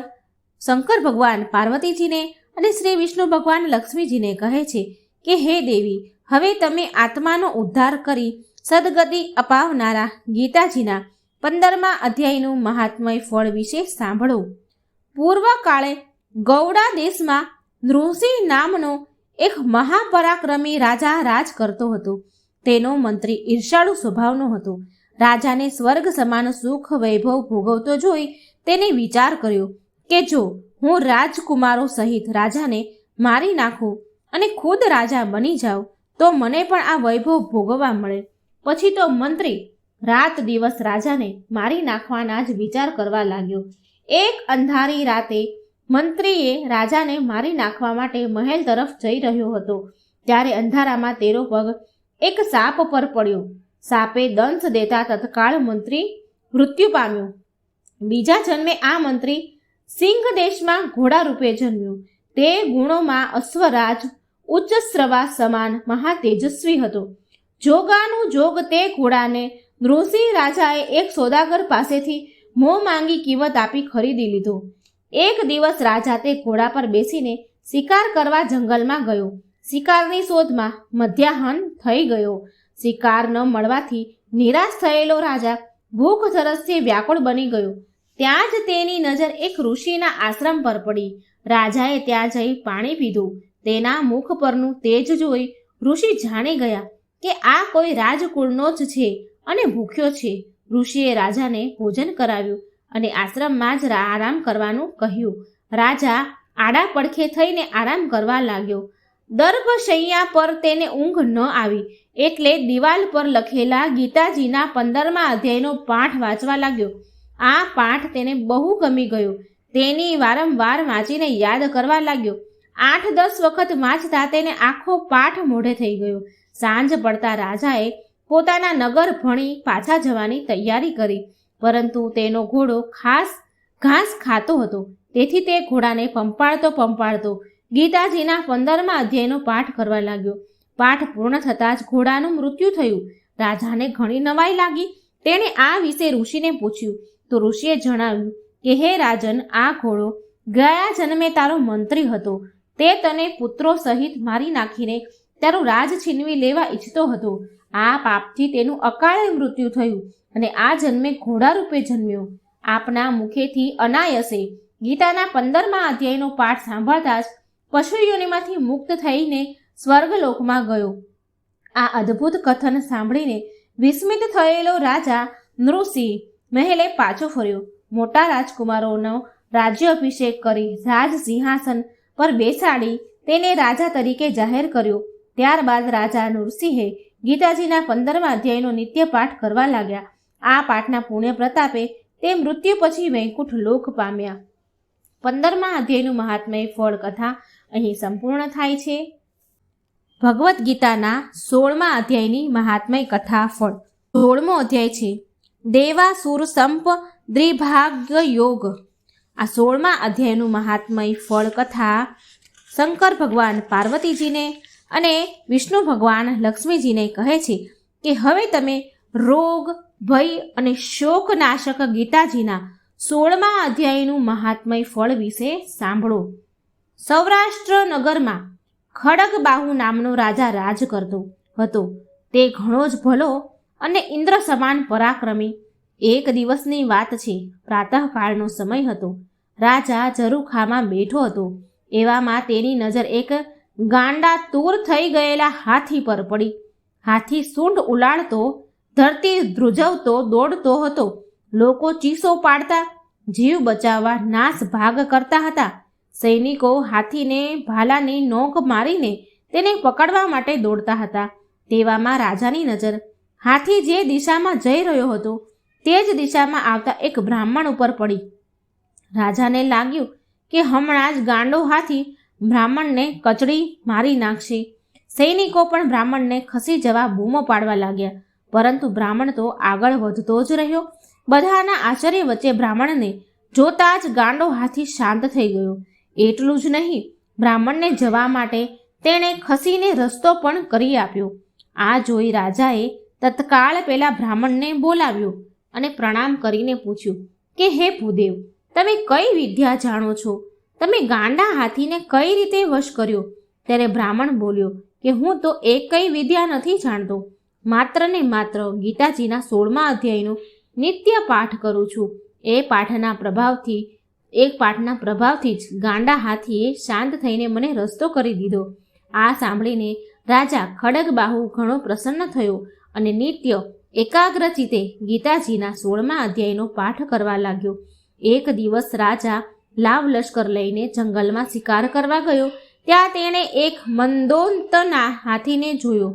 શંકર ભગવાન પાર્વતીજીને અને શ્રી વિષ્ણુ ભગવાન લક્ષ્મીજીને કહે છે કે હે દેવી, હવે તમે આત્માનો ઉદ્ધાર કરી સદગતિ અપાવનારા ગીતાજીના 15મા અધ્યાયનું મહાત્મય ફળ વિશે સાંભળો. પૂર્વકાળે ગૌડા દેશમાં નૃસિંહ નામનો એક મહાપરાક્રમી રાજા રાજ કરતો હતો. તેનો મંત્રી ઈર્ષાળુ સ્વભાવનો હતો. રાજાને સ્વર્ગ સમાન સુખ વૈભવ ભોગવતો જોઈ તેને વિચાર કર્યો કે જો હું રાજકુમારો સહિત રાજાને મારી નાખું અને ખુદ રાજા બની જાઉં તો મને પણ આ વૈભવ ભોગવવા મળે. પછી તો મંત્રી રાત દિવસ રાજાને મારી નાખવાના જ વિચાર કરવા લાગ્યો. એક અંધારી રાતે મંત્રીએ રાજાને મારી નાખવા માટે મહેલ તરફ જઈ રહ્યો હતો. ત્યારે અંધારામાં તેનો પગ એક સાપ પર પડ્યો. સાપે દંશ દેતા તત્કાળ મંત્રી મૃત્યુ પામ્યો. બીજા જન્મે આ મંત્રી સિંહ દેશમાં ઘોડા રૂપે જન્મ્યો. તે ગુણોમાં અશ્વરાજ ઉચ્ચસ્રવા સમાન મહાતેજસ્વી હતો. જોગાનું જોગ તે ઘોડાને નૃસિંહ રાજાએ એક સોદાગર પાસેથી મોં માંગી કિંમત આપી ખરીદી લીધો. એક દિવસ રાજા તે ઘોડા પર બેસીને શિકાર કરવા જંગલમાં ગયો. શિકારની શોધમાં મધ્યાહન થઈ ગયો. શિકાર ન મળવાથી નિરાશ થયેલો રાજા ભૂખ તરસથી વ્યાકુળ બની ગયો. ત્યાં જ તેની નજર એક ઋષિના આશ્રમ પર પડી. રાજાએ ત્યાં જઈ પાણી પીધું. તેના મુખ પરનું તેજ જોઈ ઋષિ જાણી ગયા કે આ કોઈ રાજકુળનો જ છે અને ભૂખ્યો છે. ઋષિએ રાજાને ભોજન કરાવ્યું અને આશ્રમમાં જ આરામ કરવાનું કહ્યું. રાજા આડા પડખે થઈને આરામ કરવા લાગ્યો. દર્ભશૈયા પર તેને ઊંઘ ન આવી એટલે દિવાલ પર લખેલા ગીતાજીના 15મા અધ્યાયનો પાઠ વાંચવા લાગ્યો. આ પાઠ તેને બહુ ગમી ગયો. તેની વારંવાર વાંચીને યાદ કરવા લાગ્યો. 8-10 વખત વાંચતા તેને આખો પાઠ મોઢે થઈ ગયો. સાંજ પડતા રાજાએ પોતાના નગર ભણી પાછા જવાની તૈયારી કરી, પરંતુ તેનો ઘોડો ઘાસ ખાતો હતો. તેથી તે ઘોડાને પંપાળતો ગીતાજીના 15મા અધ્યાયનો પાઠ કરવા લાગ્યો. પાઠ પૂર્ણ થતાં જ ઘોડાનું મૃત્યુ થયું. રાજાને ઘણી નવાઈ લાગી. તેણે આ વિશે ઋષિને પૂછ્યું તો ઋષિએ જણાવ્યું કે હે રાજન, આ ઘોડો ગયા જન્મે તારો મંત્રી હતો. તે તને પુત્રો સહિત મારી નાખીને તારું રાજ છીનવી લેવા ઈચ્છતો હતો. આ પાપથી તેનું અકાળે મૃત્યુ થયું અને આ જન્મે ઘોડા રૂપે જન્મ્યો. આપના મુખેથી અનાયસે ગીતાના 15મા અધ્યાયનો પાઠ સાંભળતા જ પશુયોનિમાંથી મુક્ત થઈને સ્વર્ગલોકમાં ગયો. આ અદ્ભુત કથન સાંભળીને વિસ્મિત થયેલો રાજા નૃસિંહ મહેલે પાછો ફર્યો. મોટા રાજકુમારોનો રાજ્યાભિષેક કરી રાજ સિંહાસન પર બેસાડી તેને રાજા તરીકે જાહેર કર્યો. ત્યારબાદ રાજા નૃસિંહે ગીતાજીના 15મા અધ્યાયનો નિત્ય પાઠ કરવા લાગ્યા. આ પાઠના પુણ્ય પ્રતાપે તે મૃત્યુ પછી વૈકુંઠ લોક પામ્યા. 15મા અધ્યાયનું મહાત્મય ફળ કથા અહીં સંપૂર્ણ થાય છે. ભગવદ્ ગીતાના 16મા અધ્યાયની મહાત્મય કથા ફળ. 16મો અધ્યાય છે દેવાસુર સંપ દ્વિભાગ્ય યોગ. આ 16મા અધ્યાયનું મહાત્મય ફળ કથા શંકર ભગવાન પાર્વતીજીને અને વિષ્ણુ ભગવાન લક્ષ્મીજીને કહે છે કે હવે તમે રોગ, ભય અને શોકનાશક ગીતાજીના 16મા અધ્યાયનું મહાત્મય ફળ વિશે સાંભળો. સૌરાષ્ટ્ર નગરમાં ખડગબાહુ નામનો રાજા રાજ કરતો હતો. તે ઘણો જ ભલો અને ઇન્દ્ર સમાન પરાક્રમી. એક દિવસની વાત છે. પ્રાતઃકાળનો સમય હતો. રાજા ઝરૂખામાં બેઠો હતો. એવામાં તેની નજર એક ગાંડા તૂર થઈ ગયેલા હાથી પર પડી. હાથી સૂંઢ ઉલાળતો, ધરતી ધ્રુજવતો દોડતો હતો. લોકો ચીસો પાડતા, જીવ બચાવવા નાશ ભાગ કરતા હતા. સૈનિકો હાથીને ભાલાની નોક મારીને તેને પકડવા માટે દોડતા હતા. તેવામાં રાજાની નજર હાથી જે દિશામાં જઈ રહ્યો હતો તે જ દિશામાં આવતા એક બ્રાહ્મણ ઉપર પડી. રાજાને લાગ્યું કે હમણાં જ ગાંડો હાથી બ્રાહ્મણને કચડી મારી નાખશે. સૈનિકો પણ બ્રાહ્મણને ખસી જવા બૂમો પાડવા લાગ્યા. પરંતુ બ્રાહ્મણ તો આગળ વધતો જ રહ્યો. બધાના આશ્ચર્ય વચ્ચે બ્રાહ્મણને જોતા જ ગાંડો હાથી શાંત થઈ ગયો. એટલું જ નહીં, બ્રાહ્મણને જવા માટે તેણે ખસીને રસ્તો પણ કરી આપ્યો. આ જોઈ રાજાએ તત્કાળ પેલા બ્રાહ્મણને બોલાવ્યો અને પ્રણામ કરીને પૂછ્યું કે હે ભૂદેવ, તમે કઈ વિદ્યા જાણો છો? તમે ગાંડા હાથીને કઈ રીતે વશ કર્યો? ત્યારે બ્રાહ્મણ બોલ્યો કે હું તો એક કઈ વિદ્યા નથી જાણતો. માત્ર ને માત્ર ગીતાજીના 16મા અધ્યાયનો નિત્ય પાઠ કરું છું. એક પાઠના પ્રભાવથી જ ગાંડા હાથીએ શાંત થઈને મને રસ્તો કરી દીધો. આ સાંભળીને રાજા ખડગબાહુ ઘણો પ્રસન્ન થયો અને નિત્ય એકાગ્રચિતે ગીતાજીના 16મા અધ્યાયનો પાઠ કરવા લાગ્યો. એક દિવસ રાજા લાવ લશ્કર લઈને જંગલમાં શિકાર કરવા ગયો. ત્યાં તેણે એક મંદોંતના હાથીને જોયો.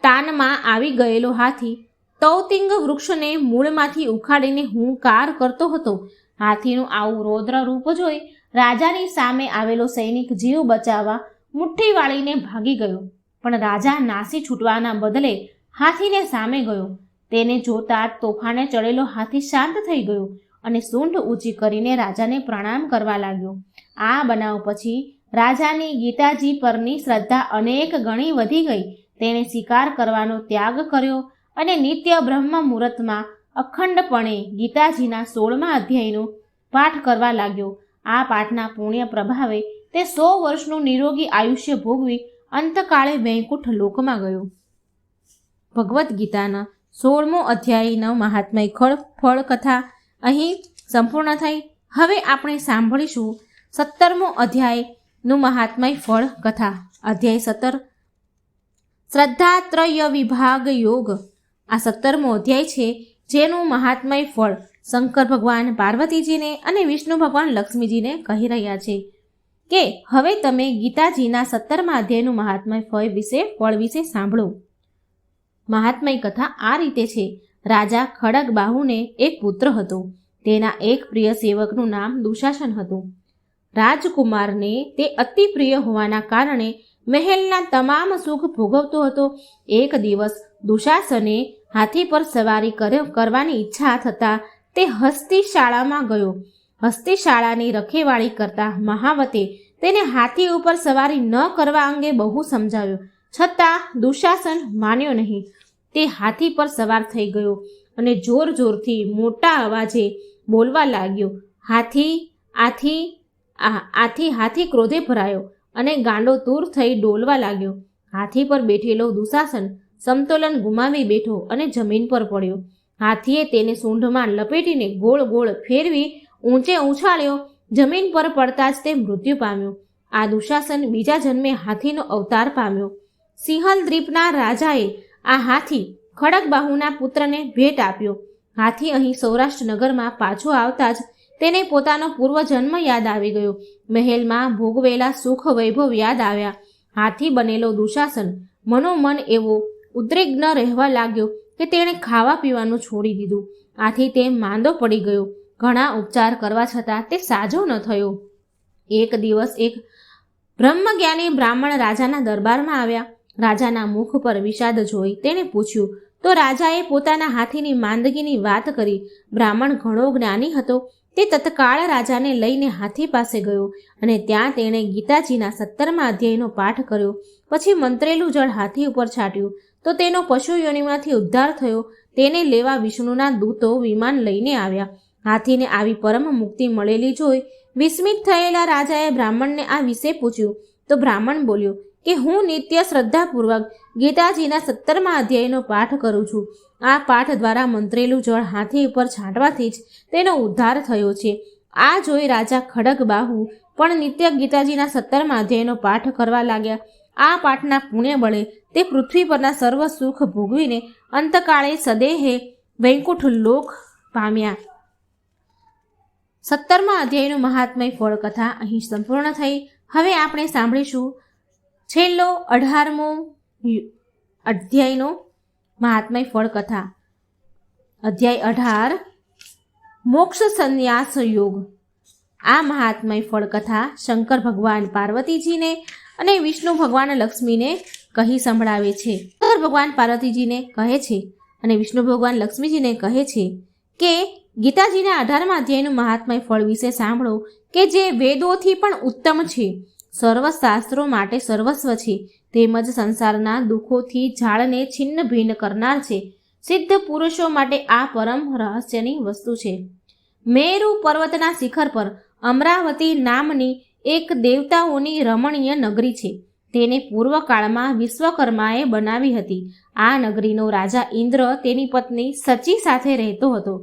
તાનમાં આવી ગયેલો હાથી તૌતિંગ વૃક્ષને મૂળમાંથી ઉખાડીને હુંકાર કરતો હતો. હાથીનું આવું રૌદ્ર રૂપ જોઈ રાજાની સામે આવેલો સૈનિક જીવ બચાવવા મુઠ્ઠી વાળીને ભાગી ગયો. પણ રાજા નાસી છૂટવાના બદલે હાથીને સામે ગયો. તેને જોતા તોફાને ચડેલો હાથી શાંત થઈ ગયો અને સૂંઢ ઊંચી કરીને રાજાને પ્રણામ કરવા લાગ્યો. આ બનાવ પછી રાજાની ગીતાજી પરની શ્રદ્ધા અનેક ગણી વધી ગઈ. તેણે શિકાર કરવાનો ત્યાગ કર્યો અને નિત્ય બ્રહ્મ મુહૂર્તમાં અખંડપણે ગીતાજીના 16મા અધ્યાયનો પાઠ કરવા લાગ્યો. આ પાઠના પુણ્ય પ્રભાવે તે 100 વર્ષનું નિરોગી આયુષ્ય ભોગવી અંતકાળે વૈકુંઠ લોકમાં ગયો. ભગવદ્ ગીતાના 16મો અધ્યાયનો મહાત્મય ફળ કથા અહીં સંપૂર્ણ થઈ. હવે આપણે સાંભળીશું 17મો અધ્યાયનું મહાત્મય ફળ કથા. અધ્યાય 17 શ્રદ્ધાત્રય વિભાગ યોગ. આ 17મો અધ્યાય છે, જેનું મહાત્મય ફળ શંકર ભગવાન પાર્વતીજીને અને વિષ્ણુ ભગવાન લક્ષ્મીજીને કહી રહ્યા છે કે હવે તમે ગીતાજીના 17મા અધ્યાયનું મહાત્મય ફળ વિશે સાંભળો. મહાત્મય કથા આ રીતે છે. રાજા ખડગબાહુને એક પુત્ર હતો. તેના એક પ્રિય સેવકનું નામ દુશાસન હતું. રાજકુમારને તે અતિ પ્રિય હોવાના કારણે મહેલના તમામ સુખ ભોગવતો હતો. એક દિવસ દુશાસને હાથી પર સવારી કરવાની ઈચ્છા થતાં તે હસ્તિશાળામાં ગયો. હસ્તિશાળાની રખેવાળી કરતા મહાવતે તેને હાથી ઉપર સવારી ન કરવા અંગે બહુ સમજાવ્યો, છતાં દુશાસન માન્યો નહીં. તે હાથી પર સવાર થઈ ગયો અને જોર જોરથી મોટા અવાજે બોલવા લાગ્યો. હાથી ક્રોધે ભરાયો અને ગાંડો તૂર થઈ ડોલવા લાગ્યો. હાથી પર બેઠેલો દુશાસન સમતોલન ગુમાવી બેઠો અને જમીન પર પડ્યો. હાથીએ તેને સૂંઢમાં લપેટીને ગોળ ગોળ ફેરવી ઊંચે ઉછાળ્યો. જમીન પર પડતા જ તે મૃત્યુ પામ્યો. આ દુશાસન બીજા જન્મે હાથીનો અવતાર પામ્યો. સિંહલ દ્વીપના રાજાએ આ હાથી ખડગબાહુના પુત્રને ભેટ આપ્યો. હાથી અહીં સૌરાષ્ટ્ર નગરમાં પાછો આવતા જ તેને પોતાનો પૂર્વજન્મ યાદ આવી ગયો. મહેલમાં ભોગવેલા સુખ વૈભવ યાદ આવ્યા. હાથી બનેલો દુશાસન મનોમન એવો ઉદ્વિગ્ન રહેવા લાગ્યો કે તેણે ખાવા પીવાનું છોડી દીધું. આથી તે માંદો પડી ગયો. ઘણા ઉપચાર કરવા છતાં તે સાજો ન થયો. એક દિવસ એક બ્રહ્મજ્ઞાની બ્રાહ્મણ રાજાના દરબારમાં આવ્યા. રાજાના મુખ પર વિષાદ જોઈ તેણે પૂછ્યું તો રાજાએ પોતાના હાથીની માંદગીની વાત કરી. બ્રાહ્મણ ઘણો જ્ઞાની હતો. તે તત્કાળ રાજાને લઈને હાથી પાસે ગયો અને ત્યાં તેણે ગીતાજીના 17મા અધ્યાયનો પાઠ કર્યો. પછી મંત્રેલું જળ હાથી ઉપર છાંટ્યું તો તેનો પશુ યોનિમાંથી ઉદ્ધાર થયો. તેને લેવા વિષ્ણુના દૂતો વિમાન લઈને આવ્યા. હાથીને આવી પરમ મુક્તિ મળેલી જોઈ વિસ્મિત થયેલા રાજાએ બ્રાહ્મણને આ વિશે પૂછ્યું તો બ્રાહ્મણ બોલ્યો કે હું નિત્ય શ્રદ્ધાપૂર્વક ગીતાજીના 17મા અધ્યાયનો પાઠ કરું છું. આ પાઠ દ્વારા મંત્રેલું જળ હાથી ઉપર છાંટવાથી જ તેનો ઉદ્ધાર થયો છે. આ જોઈ રાજા ખડગબાહુ પણ નિત્ય ગીતાજીના 17મા અધ્યાયનો પાઠ કરવા લાગ્યા. આ પાઠના પુણ્ય બળે તે પૃથ્વી પરના સર્વ સુખ ભોગવીને અંતકાળે સદેહે વૈકુંઠ લોક પામ્યા. 17મા અધ્યાયનું મહાત્મય ફળ કથા અહીં સંપૂર્ણ થઈ. હવે આપણે સાંભળીશું છેલ્લો 18મો અધ્યાયનો મહાત્મય ફળ કથા. અધ્યાય 18 મોક્ષ સંન્યાસ યોગ. આ મહાત્મય ફળ કથા શંકર ભગવાન પાર્વતીજીને અને વિષ્ણુ ભગવાન લક્ષ્મીને કહી સંભળાવે છે. શંકર ભગવાન પાર્વતીજીને કહે છે અને વિષ્ણુ ભગવાન લક્ષ્મીજીને કહે છે કે ગીતાજીના 18મા અધ્યાયનું મહાત્મય ફળ વિશે સાંભળો કે જે વેદોથી પણ ઉત્તમ છે, સર્વ શાસ્ત્રો માટે સર્વસ્વ છે, તેમજ સંસારના દુઃખોથી ઝાડને છિન્ન ભિન્ન કરનાર છે. સિદ્ધ પુરુષો માટે આ પરમ રહસ્યની વસ્તુ છે. મેરુ પર્વતના શિખર પર અમરાવતી નામની એક દેવતાઓની રમણીય નગરી છે. તેને પૂર્વકાળમાં વિશ્વકર્માએ બનાવી હતી. આ નગરીનો રાજા ઇન્દ્ર તેની પત્ની સચી સાથે રહેતો હતો.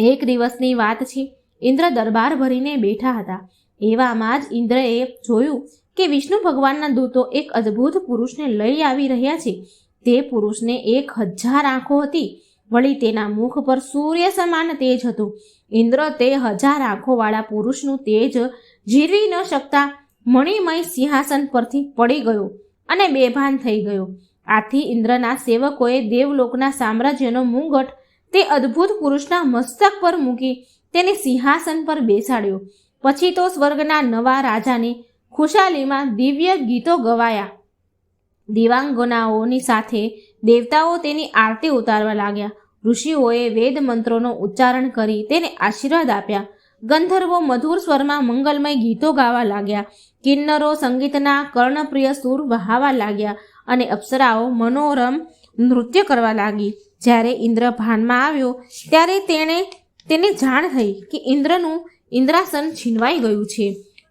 એક દિવસની વાત છે. ઇન્દ્ર દરબાર ભરીને બેઠા હતા. એવામાં જ ઇન્દ્રએ જોયું કે વિષ્ણુ ભગવાનના દૂતો એક અદ્ભુત પુરુષને લઈ આવી રહ્યા છે. તે પુરુષને 1000 આંખો હતી. વળી તેના મુખ પર સૂર્ય સમાન તેજ હતું. ઇન્દ્ર તે 1000 આંખોવાળા પુરુષનું તેજ જીરવી ન શકતા મણિમય સિંહાસન પરથી પડી ગયો અને બેભાન થઈ ગયો. આથી ઇન્દ્રના સેવકોએ દેવલોકના સામ્રાજ્યનો મુંગટ તે અદ્ભુત પુરુષના મસ્તક પર મૂકી તેને સિંહાસન પર બેસાડ્યો. પછી તો સ્વર્ગના નવા રાજાની ખુશાલીમાં દિવ્ય ગીતો ગવાયા. દિવાંગનાઓની સાથે દેવતાઓ તેની આરતી ઉતારવા લાગ્યા. ઋષિઓએ વેદ મંત્રોનો ઉચ્ચારણ કરી તેને આશીર્વાદ આપ્યા. ગંધર્વો મધુર સ્વરમાં મંગલમય ગીતો ગાવા લાગ્યા. કિન્નરો સંગીતના કર્ણપ્રિય સૂર વહાવા લાગ્યા અને અપ્સરાઓ મનોરમ નૃત્ય કરવા લાગી. જ્યારે ઇન્દ્ર ભાનમાં આવ્યો ત્યારે તેને જાણ થઈ કે ઇન્દ્રનું ઇન્દ્રાસન છીનવાઈ ગયું છે.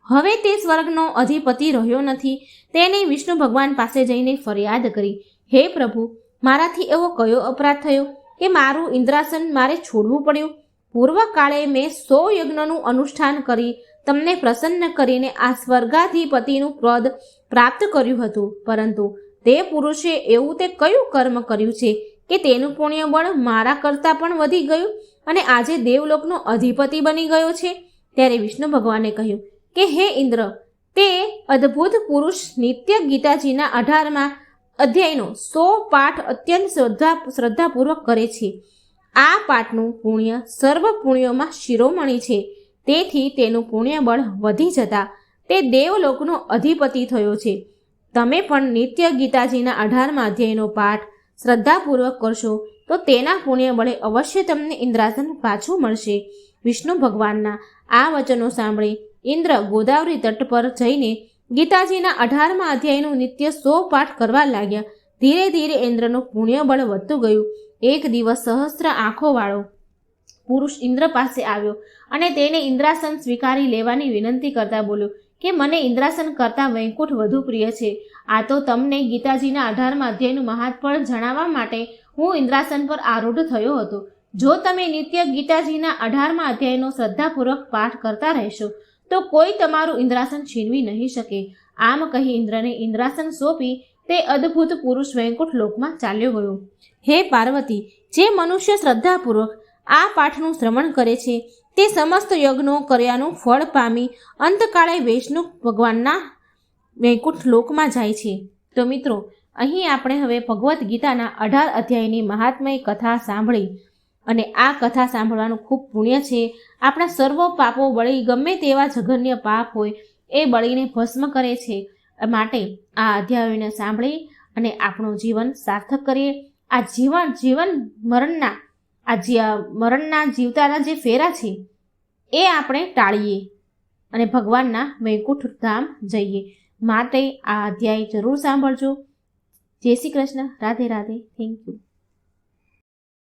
હવે તે સ્વર્ગનો અધિપતિ રહ્યો નથી. તેને વિષ્ણુ ભગવાન પાસે જઈને ફરિયાદ કરી, હે પ્રભુ, મારાથી એવો કયો અપરાધ થયો કે મારું ઇન્દ્રાસન મારે છોડવું પડ્યું? પૂર્વકાળે મેં 100 યજ્ઞનું અનુષ્ઠાન કરી તમને પ્રસન્ન કરીને આ સ્વર્ગાધિપતિનું પદ પ્રાપ્ત કર્યું હતું. પરંતુ તે પુરુષે એવું તે કયું કર્મ કર્યું છે કે તેનું પુણ્ય બળ મારા કરતાં પણ વધી ગયું અને આજે દેવલોકનો અધિપતિ બની ગયો છે? ત્યારે વિષ્ણુ ભગવાને કહ્યું કે હે ઇન્દ્ર, તે અદ્ભુત પુરુષ નિત્ય ગીતાજીના 18મા અધ્યાયનો 100 પાઠ અત્યંત શ્રદ્ધાપૂર્વક કરે છે. આ પાઠનું પુણ્ય સર્વ પુણ્યોમાં શિરોમણી છે. તેથી તેનું પુણ્ય બળ વધી જતા તે દેવલોકનો અધિપતિ થયો છે. તમે પણ નિત્ય ગીતાજીના 18મા અધ્યાયનો પાઠ શ્રદ્ધાપૂર્વક કરશો તો તેના પુણ્ય બળે અવશ્ય તમને ઇન્દ્રાસન પાછું મળશે. વિષ્ણુ ભગવાનના આ વચનો સાંભળી ઇન્દ્ર ગોદાવરી તટ પર જઈને ગીતાજીના 18મા અધ્યાયનું નિત્ય 100 પાઠ કરવા લાગ્યા. ધીરે ધીરે ઇન્દ્રનું પુણ્ય બળ વધતું ગયું. એક દિવસ સહસ્ત્ર આંખોવાળો પુરુષ ઇન્દ્ર પાસે આવ્યો અને તેને ઇન્દ્રાસન સ્વીકારી લેવાની વિનંતી કરતા બોલ્યો કે મને ઇન્દ્રાસન કરતાં વૈકુંઠ વધુ પ્રિય છે. આ તો તમને ગીતાજીના 18મા અધ્યાયનું મહાત્ફળ જણાવવા માટે હું ઇન્દ્રાસન પર આરૂઢ થયો હતો. જો તમે નિત્ય ગીતાજીના 18મા અધ્યાયનો શ્રદ્ધાપૂર્વક પાઠ કરતા રહેશો તો કોઈ તમારું ઇન્દ્રાસન છીનવી નહીં શકે. આમ કહી ઇન્દ્રને ઇન્દ્રાસન સોંપી તે અદ્ભુત પુરુષ વૈકુંઠ લોકમાં ચાલ્યો ગયો. હે પાર્વતી, જે મનુષ્ય શ્રદ્ધાપૂર્વક આ પાઠનું શ્રવણ કરે છે તે સમસ્ત યજ્ઞો કર્યાનું ફળ પામી અંતકાળે વૈષ્ણુ ભગવાનના વૈકુંઠ લોકમાં જાય છે. તો મિત્રો, અહીં આપણે હવે ભગવદ્ ગીતાના 18 અધ્યાયની મહાત્મય કથા સાંભળી અને આ કથા સાંભળવાનું ખૂબ પુણ્ય છે. આપણા સર્વ પાપો બળી, ગમે તેવા જઘન્ય પાપ હોય એ બળીને ભસ્મ કરે છે. માટે આ અધ્યાયોને સાંભળી અને આપણું જીવન સાર્થક કરીએ. આ મરણના જીવતાના જે ફેરા છે એ આપણે ટાળીએ અને ભગવાનના વૈકુંઠ ધામ જઈએ. માટે આ અધ્યાય જરૂર સાંભળજો. જય શ્રી કૃષ્ણ. રાધે રાધે. Thank you.